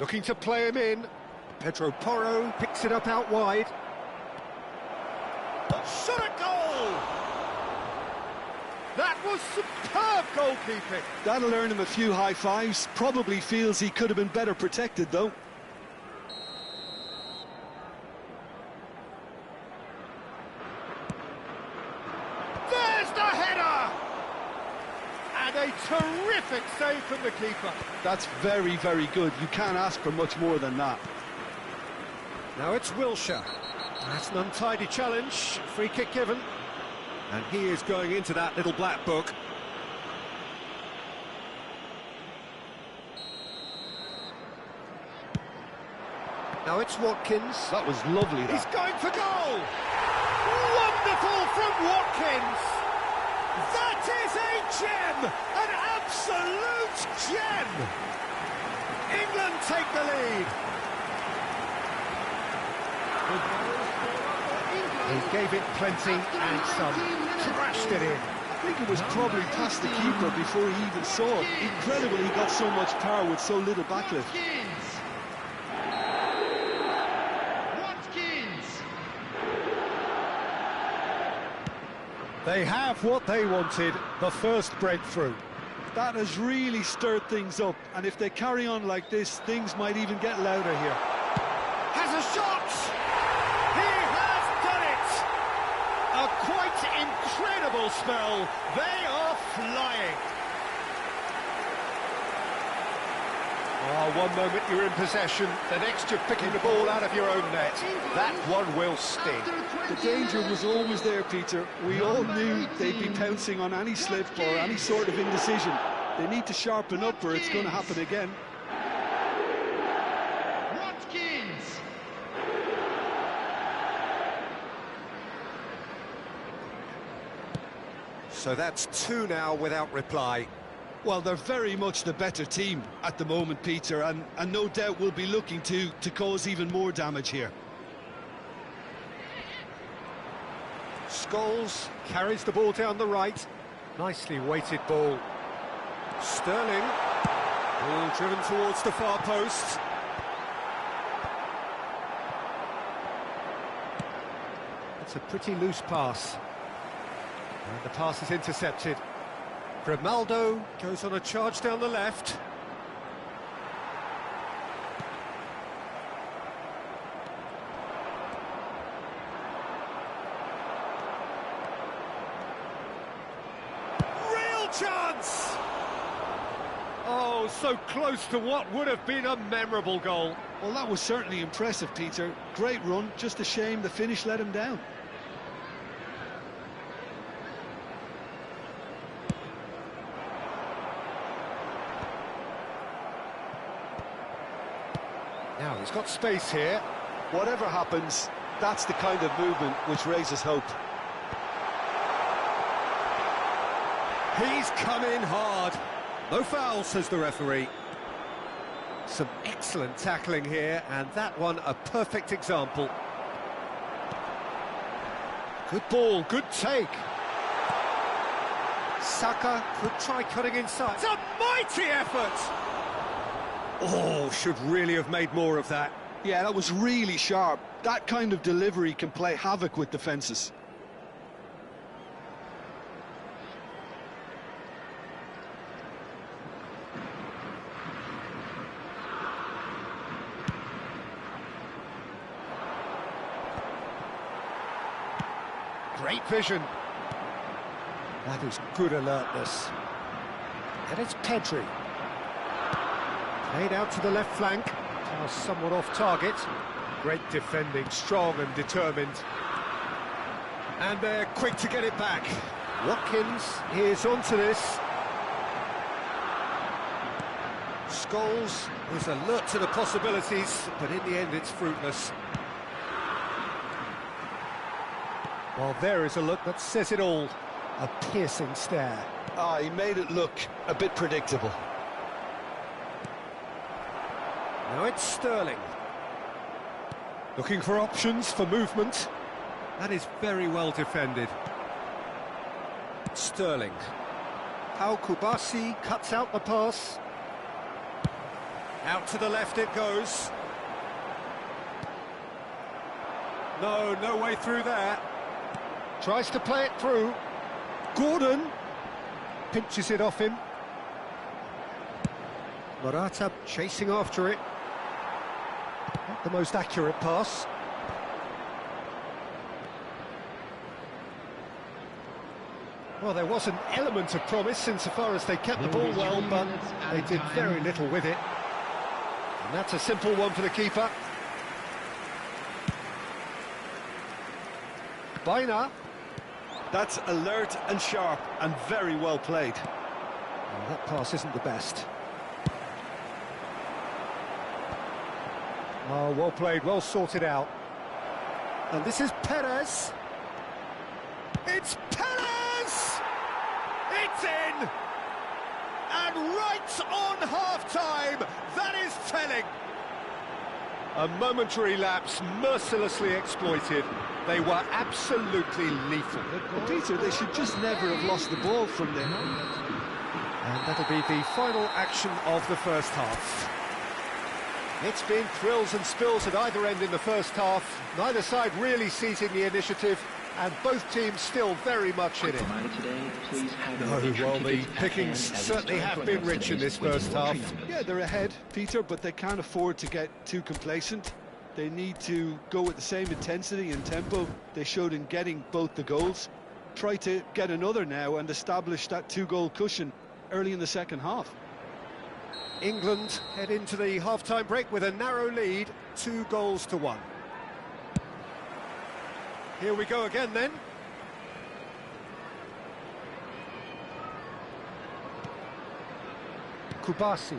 Looking to play him in. Pedro Porro picks it up out wide. Shot a goal! That was superb goalkeeping. That'll earn him a few high fives. Probably feels he could have been better protected, though. There's the header! And a terrific save from the keeper. That's very, very good. You can't ask for much more than that. Now it's Wilshere. That's an untidy challenge. Free kick given. And he is going into that little black book. Now it's Watkins. That was lovely, He's that. going for goal! Wonderful from Watkins! That is a gem! An absolute gem! England take the lead. He gave it plenty and some. Trashed it in. I think it was probably past the keeper before he even saw it. Incredible he got so much power with so little backlift. They have what they wanted, the first breakthrough. That has really stirred things up, and if they carry on like this, things might even get louder here. Has a shot! He has done it! A quite incredible spell. They are flying. Oh, one moment you're in possession, the next you're picking the ball out of your own net. That one will sting. The danger was always there, Peter. We all knew they'd be pouncing on any slip or any sort of indecision. They need to sharpen up or it's going to happen again. So that's two now without reply. Well, they're very much the better team at the moment, Peter, and no doubt will be looking to cause even more damage here. Scholes carries the ball down the right. Nicely weighted ball. Sterling. Ball driven towards the far post. It's a pretty loose pass. And the pass is intercepted. Grimaldo goes on a charge down the left. Real chance! Oh, so close to what would have been a memorable goal. Well, that was certainly impressive, Peter. Great run, just a shame the finish let him down. Now, he's got space here. Whatever happens, that's the kind of movement which raises hope. He's come in hard. No foul, says the referee. Some excellent tackling here, and that one a perfect example. Good ball, good take. Saka could try cutting inside. It's a mighty effort! Oh, should really have made more of that. Yeah, that was really sharp. That kind of delivery can play havoc with defences. Great vision. That is good alertness. And it's Pedri. Played out to the left flank. Now somewhat off target. Great defending, strong and determined. And they're quick to get it back. Watkins is onto this. Scholes is alert to the possibilities, but in the end it's fruitless. Well, there is a look that says it all. A piercing stare. Ah, he made it look a bit predictable. Now it's Sterling. Looking for options for movement. That is very well defended. Sterling. How Kubasi cuts out the pass. Out to the left it goes. No way through there. Tries to play it through. Gordon pinches it off him. Morata chasing after it. Not the most accurate pass. Well, there was an element of promise insofar as they kept the ball well, but they did very little with it. And that's a simple one for the keeper. Baina. That's alert and sharp and very well played. Well, that pass isn't the best. Oh, well played, well sorted out. And this is Perez. It's Perez! It's in! And right on half-time, that is telling. A momentary lapse mercilessly exploited. They were absolutely lethal. But Peter, they should just never have lost the ball from there. And that'll be the final action of the first half. It's been thrills and spills at either end in the first half. Neither side really seizing the initiative, and both teams still very much in it. Oh, well, the pickings certainly have been rich in this first half. Yeah, they're ahead, Peter, but they can't afford to get too complacent. They need to go with the same intensity and tempo they showed in getting both the goals. Try to get another now and establish that two-goal cushion early in the second half. England head into the half-time break with a narrow lead, 2-1. Here we go again then. Kubasi.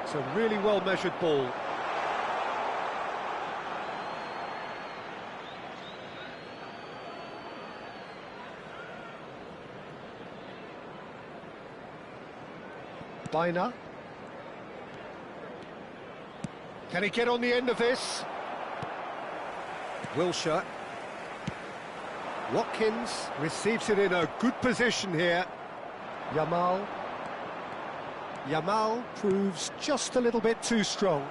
It's a really well-measured ball. Baina. Can he get on the end of this? Wilshere. Watkins receives it in a good position here. Yamal. Yamal proves just a little bit too strong.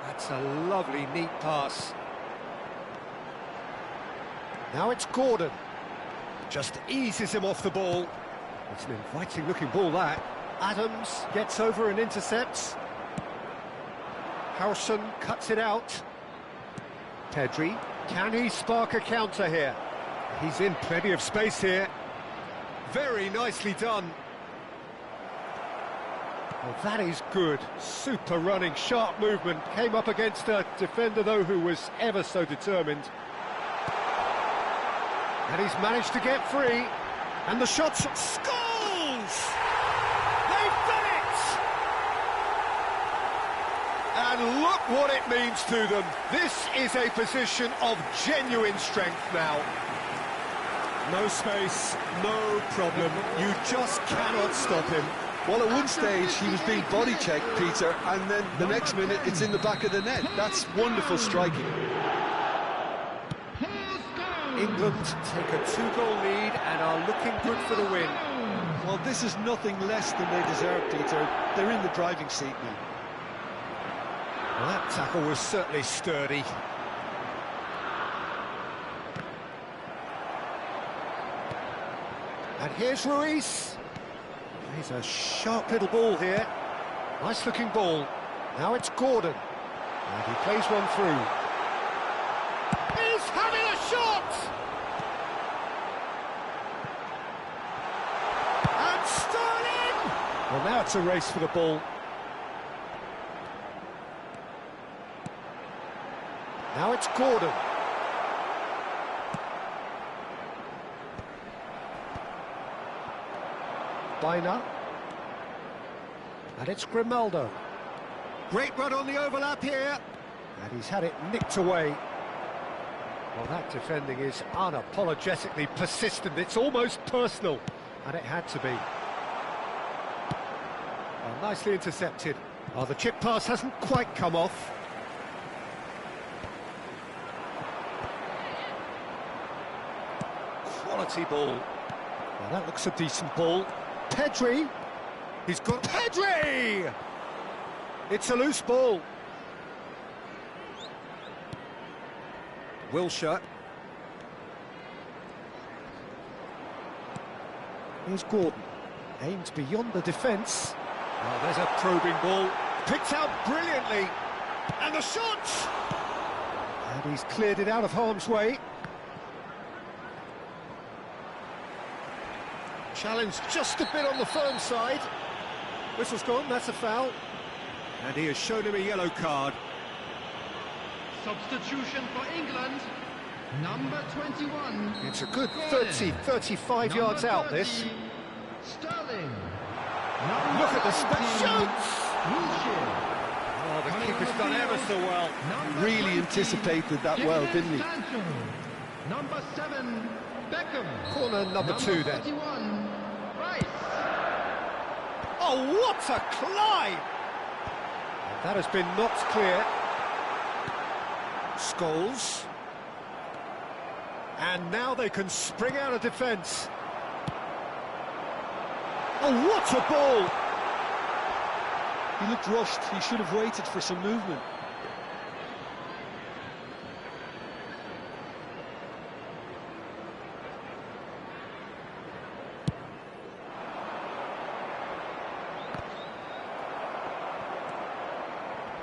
That's a lovely, neat pass. Now it's Gordon. Just eases him off the ball. It's an inviting-looking ball, that. Adams gets over and intercepts. Howson cuts it out. Pedri, can he spark a counter here? He's in plenty of space here. Very nicely done. Well, that is good. Super running, sharp movement. Came up against a defender, though, who was ever so determined. And he's managed to get free. And the shot's scores! They've done it! And look what it means to them. This is a position of genuine strength now. No space, no problem. You just cannot stop him. Well, at one stage he was being body checked, Peter, and then the next minute it's in the back of the net. That's wonderful striking. England take a 2-goal lead and are looking good for the win. Well, this is nothing less than they deserve, Peter. They're in the driving seat now. Well, that tackle was certainly sturdy. And here's Ruiz. He's a sharp little ball here. Nice looking ball. Now it's Gordon. And he plays one through. He's having a shot! And Sterling! Well, now it's a race for the ball. Now it's Gordon. Baina. And it's Grimaldo. Great run on the overlap here. And he's had it nicked away. Well, that defending is unapologetically persistent. It's almost personal. And it had to be. Well, nicely intercepted. Oh, the chip pass hasn't quite come off. Quality ball. Well, that looks a decent ball. Pedri. He's got Pedri! It's a loose ball. Wilshere. Here's Gordon. Aims beyond the defence. Oh, there's a probing ball. Picked out brilliantly. And the shot! And he's cleared it out of harm's way. Challenge just a bit on the firm side. Whistle's gone, that's a foul. And he has shown him a yellow card. Substitution for England. Number 21. It's a good 35 yards out, this. Sterling. Look at the shoots! Oh, the keeper's done ever so well. Really anticipated that well, didn't he? Number 7, Beckham. Corner number 2 then. 31, Rice. Oh, what a climb! That has been knocked clear. Scholes. And now they can spring out of defence. Oh, what a ball! He looked rushed. He should have waited for some movement.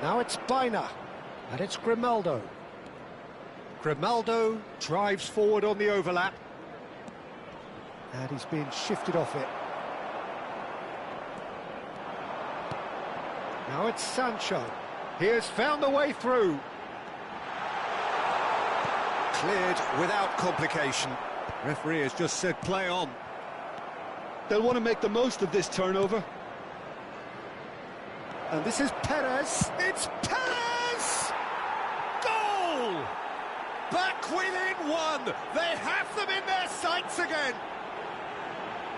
Now it's Biner, and it's Grimaldo. Grimaldo drives forward on the overlap. And he's being shifted off it. Now it's Sancho. He has found the way through. Cleared without complication. Referee has just said play on. They'll want to make the most of this turnover. And this is Perez. It's Perez! Goal! Back within one. They have them in their sights again.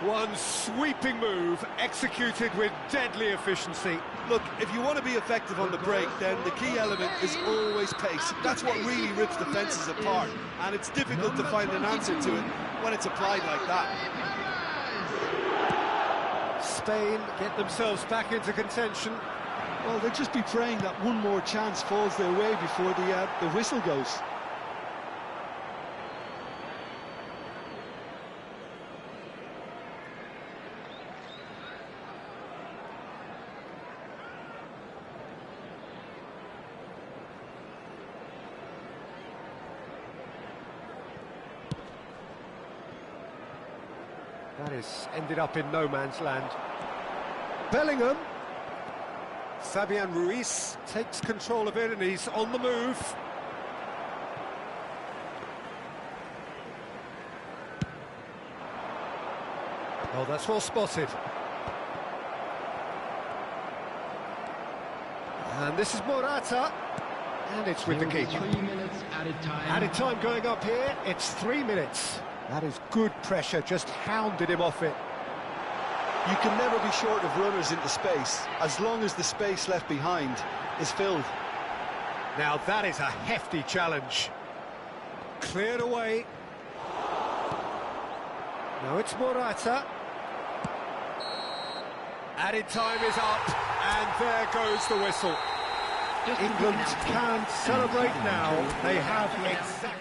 One sweeping move, executed with deadly efficiency. Look, if you want to be effective on the break, then the key element is always pace. That's what really rips defences apart, and it's difficult to find an answer to it when it's applied like that. Spain get themselves back into contention. Well, they'll just be praying that one more chance falls their way before the whistle goes. That has ended up in no man's land. Bellingham. Fabian Ruiz takes control of it and he's on the move. Oh, that's well spotted. And this is Morata. And it's with the keeper. 3 minutes added time. Added time going up here, it's 3 minutes. That is good pressure, just hounded him off it. You can never be short of runners into space, as long as the space left behind is filled. Now that is a hefty challenge. Cleared away. Now it's Morata. Added time is up, and there goes the whistle. England can celebrate now. They have exactly...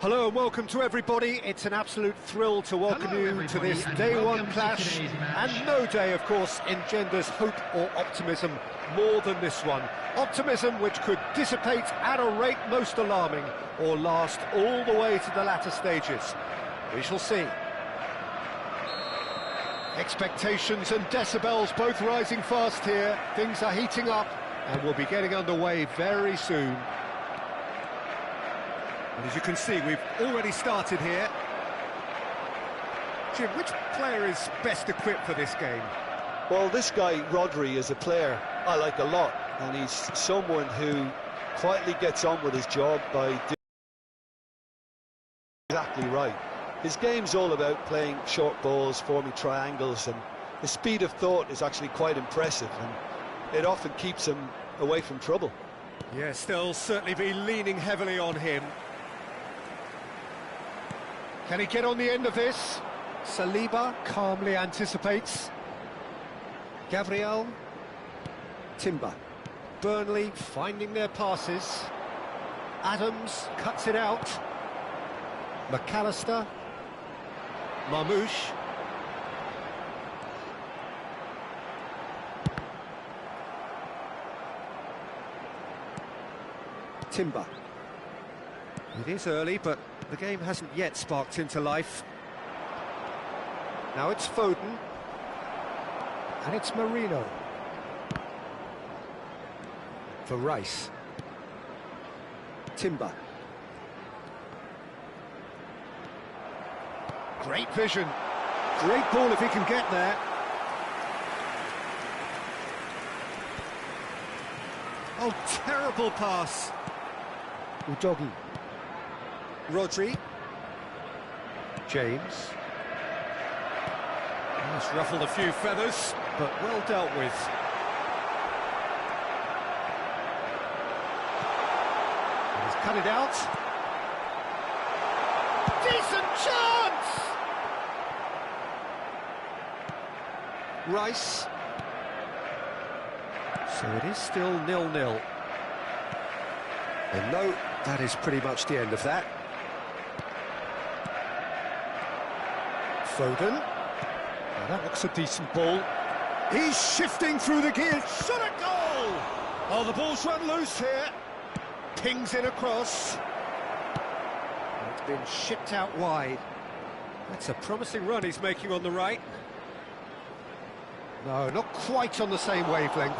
Hello and welcome to everybody. It's an absolute thrill to welcome you to this day one clash, and no day, of course, engenders hope or optimism more than this one. Optimism which could dissipate at a rate most alarming or last all the way to the latter stages. We shall see. Expectations and decibels both rising fast here. Things are heating up and we'll be getting underway very soon. And as you can see, we've already started here. Jim, which player is best equipped for this game? Well, this guy, Rodri, is a player I like a lot, and he's someone who quietly gets on with his job by doing exactly right. His game's all about playing short balls, forming triangles, and his speed of thought is actually quite impressive, and it often keeps him away from trouble. Yes, they'll certainly be leaning heavily on him. Can he get on the end of this? Saliba calmly anticipates. Gabriel. Timber. Burnley finding their passes. Adams cuts it out. McAllister. Marmouche. Timber. It is early, but the game hasn't yet sparked into life. Now it's Foden. And it's Marino. For Rice. Timber. Great vision. Great ball if he can get there. Oh, terrible pass. Udogi. Rodri. James. That's ruffled a few feathers, but well dealt with. And he's cut it out. Decent chance! Rice. So it is still 0-0. And no, that is pretty much the end of that. Foden. Now that looks a decent ball. He's shifting through the gears. Shot a goal! Oh, the ball's run loose here. Pings in across. It's been shipped out wide. That's a promising run he's making on the right. No, not quite on the same wavelength.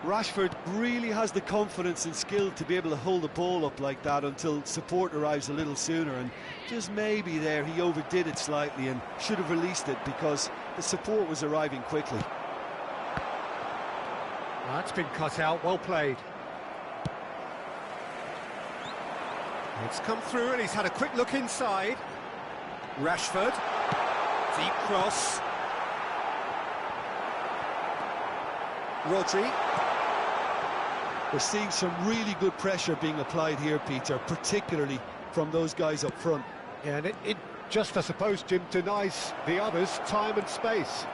Rashford really has the confidence and skill to be able to hold the ball up like that until support arrives a little sooner, and just maybe there he overdid it slightly and should have released it because the support was arriving quickly. That's been cut out, well played. It's come through and he's had a quick look inside. Rashford, deep cross. Rodri. We're seeing some really good pressure being applied here, Peter, particularly from those guys up front. Yeah, and it just, I suppose, Jim, denies the others time and space.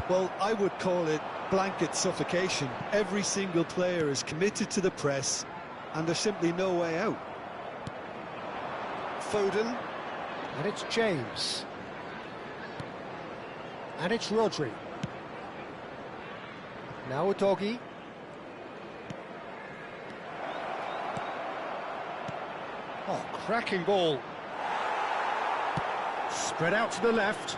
Well, I would call it blanket suffocation. Every single player is committed to the press, and there's simply no way out. Foden, and it's James. And it's Rodri. Now Udogi. Oh, cracking ball. Spread out to the left.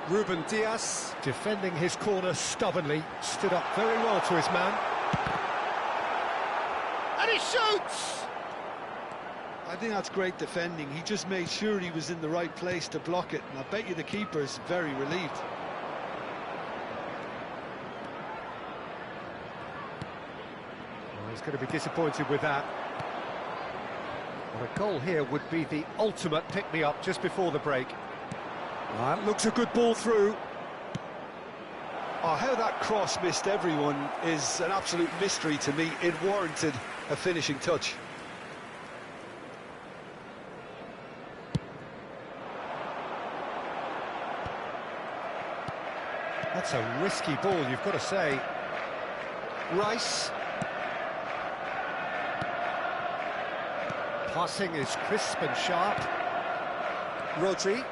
Ruben Dias, defending his corner stubbornly, stood up very well to his man. And he shoots! I think that's great defending. He just made sure he was in the right place to block it, and I bet you the keeper's very relieved. Well, he's going to be disappointed with that. Well, a goal here would be the ultimate pick-me-up just before the break. That looks a good ball through. Oh, how that cross missed everyone is an absolute mystery to me. It warranted a finishing touch. That's a risky ball, you've got to say. Rice. Passing is crisp and sharp. Rodri.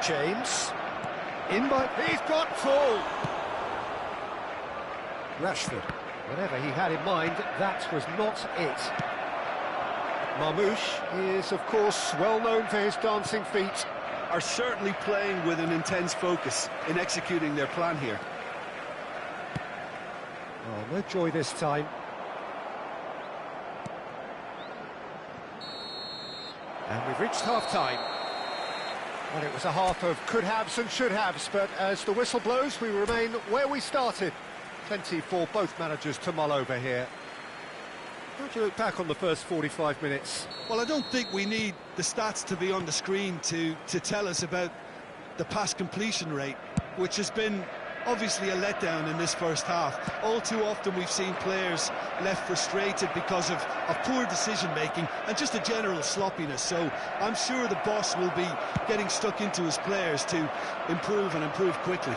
James. In by... He's got full! Rashford. Whatever he had in mind, that was not it. Marmoush is, of course, well known for his dancing feet. Are certainly playing with an intense focus in executing their plan here. Oh, no joy this time. And we've reached half-time. Well, it was a half of could-haves and should-haves, but as the whistle blows, we remain where we started. Plenty for both managers to mull over here. How do you look back on the first 45 minutes? Well, I don't think we need the stats to be on the screen to tell us about the pass completion rate, which has been obviously a letdown in this first half. All too often we've seen players left frustrated because of poor decision-making and just a general sloppiness. So I'm sure the boss will be getting stuck into his players to improve and improve quickly.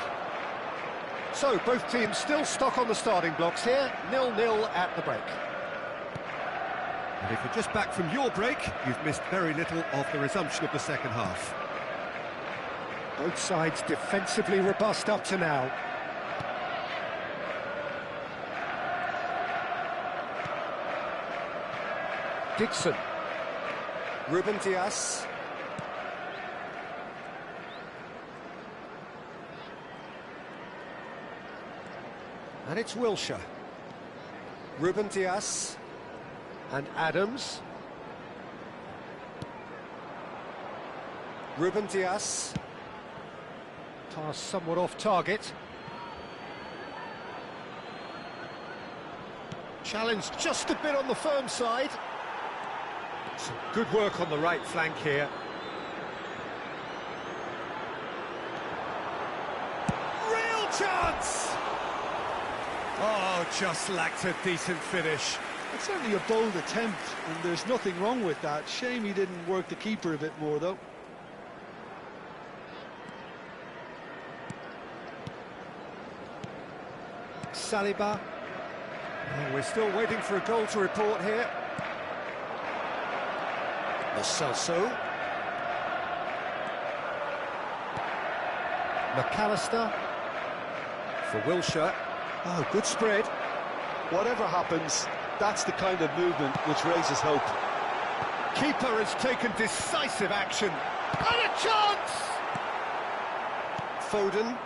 So, both teams still stuck on the starting blocks here, 0-0 at the break. And if you're just back from your break, you've missed very little of the resumption of the second half. Both sides defensively robust up to now. Dixon. Ruben Dias. And it's Wilshere. Ruben Dias. And Adams. Ruben Dias. Pass somewhat off target. Challenged just a bit on the firm side. Some good work on the right flank here. Real chance! Oh, just lacked a decent finish. It's certainly a bold attempt, and there's nothing wrong with that. Shame he didn't work the keeper a bit more, though. Saliba. Oh, we're still waiting for a goal to report here. Lo Celso. McAllister. For Wilshere. Oh, good spread. Whatever happens, that's the kind of movement which raises hope. Keeper has taken decisive action. And a chance! Foden.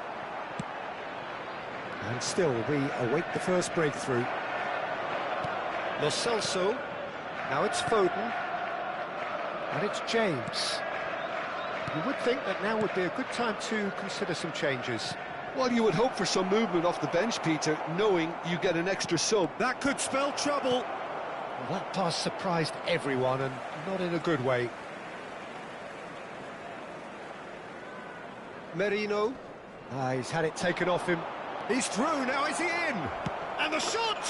And still, we await the first breakthrough. Lo Celso. Now it's Foden. And it's James. You would think that now would be a good time to consider some changes. Well, you would hope for some movement off the bench, Peter, knowing you get an extra sub. That could spell trouble. Well, that pass surprised everyone, and not in a good way. Merino. He's had it taken off him. He's through, now is he in? And the shot!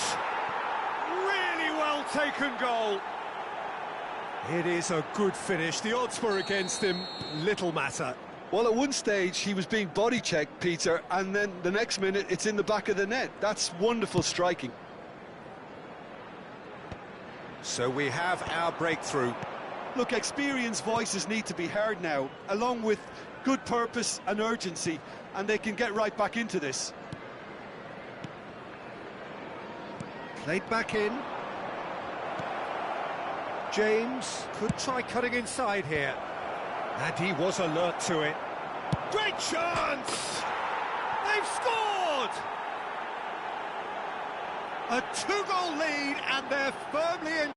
Really well taken goal. It is a good finish. The odds were against him. Little matter. Well, at one stage, he was being body-checked, Peter, and then the next minute, it's in the back of the net. That's wonderful striking. So we have our breakthrough. Look, experienced voices need to be heard now, along with good purpose and urgency, and they can get right back into this. Played back in. James could try cutting inside here. And he was alert to it. Great chance! They've scored! A 2-goal lead, and they're firmly in.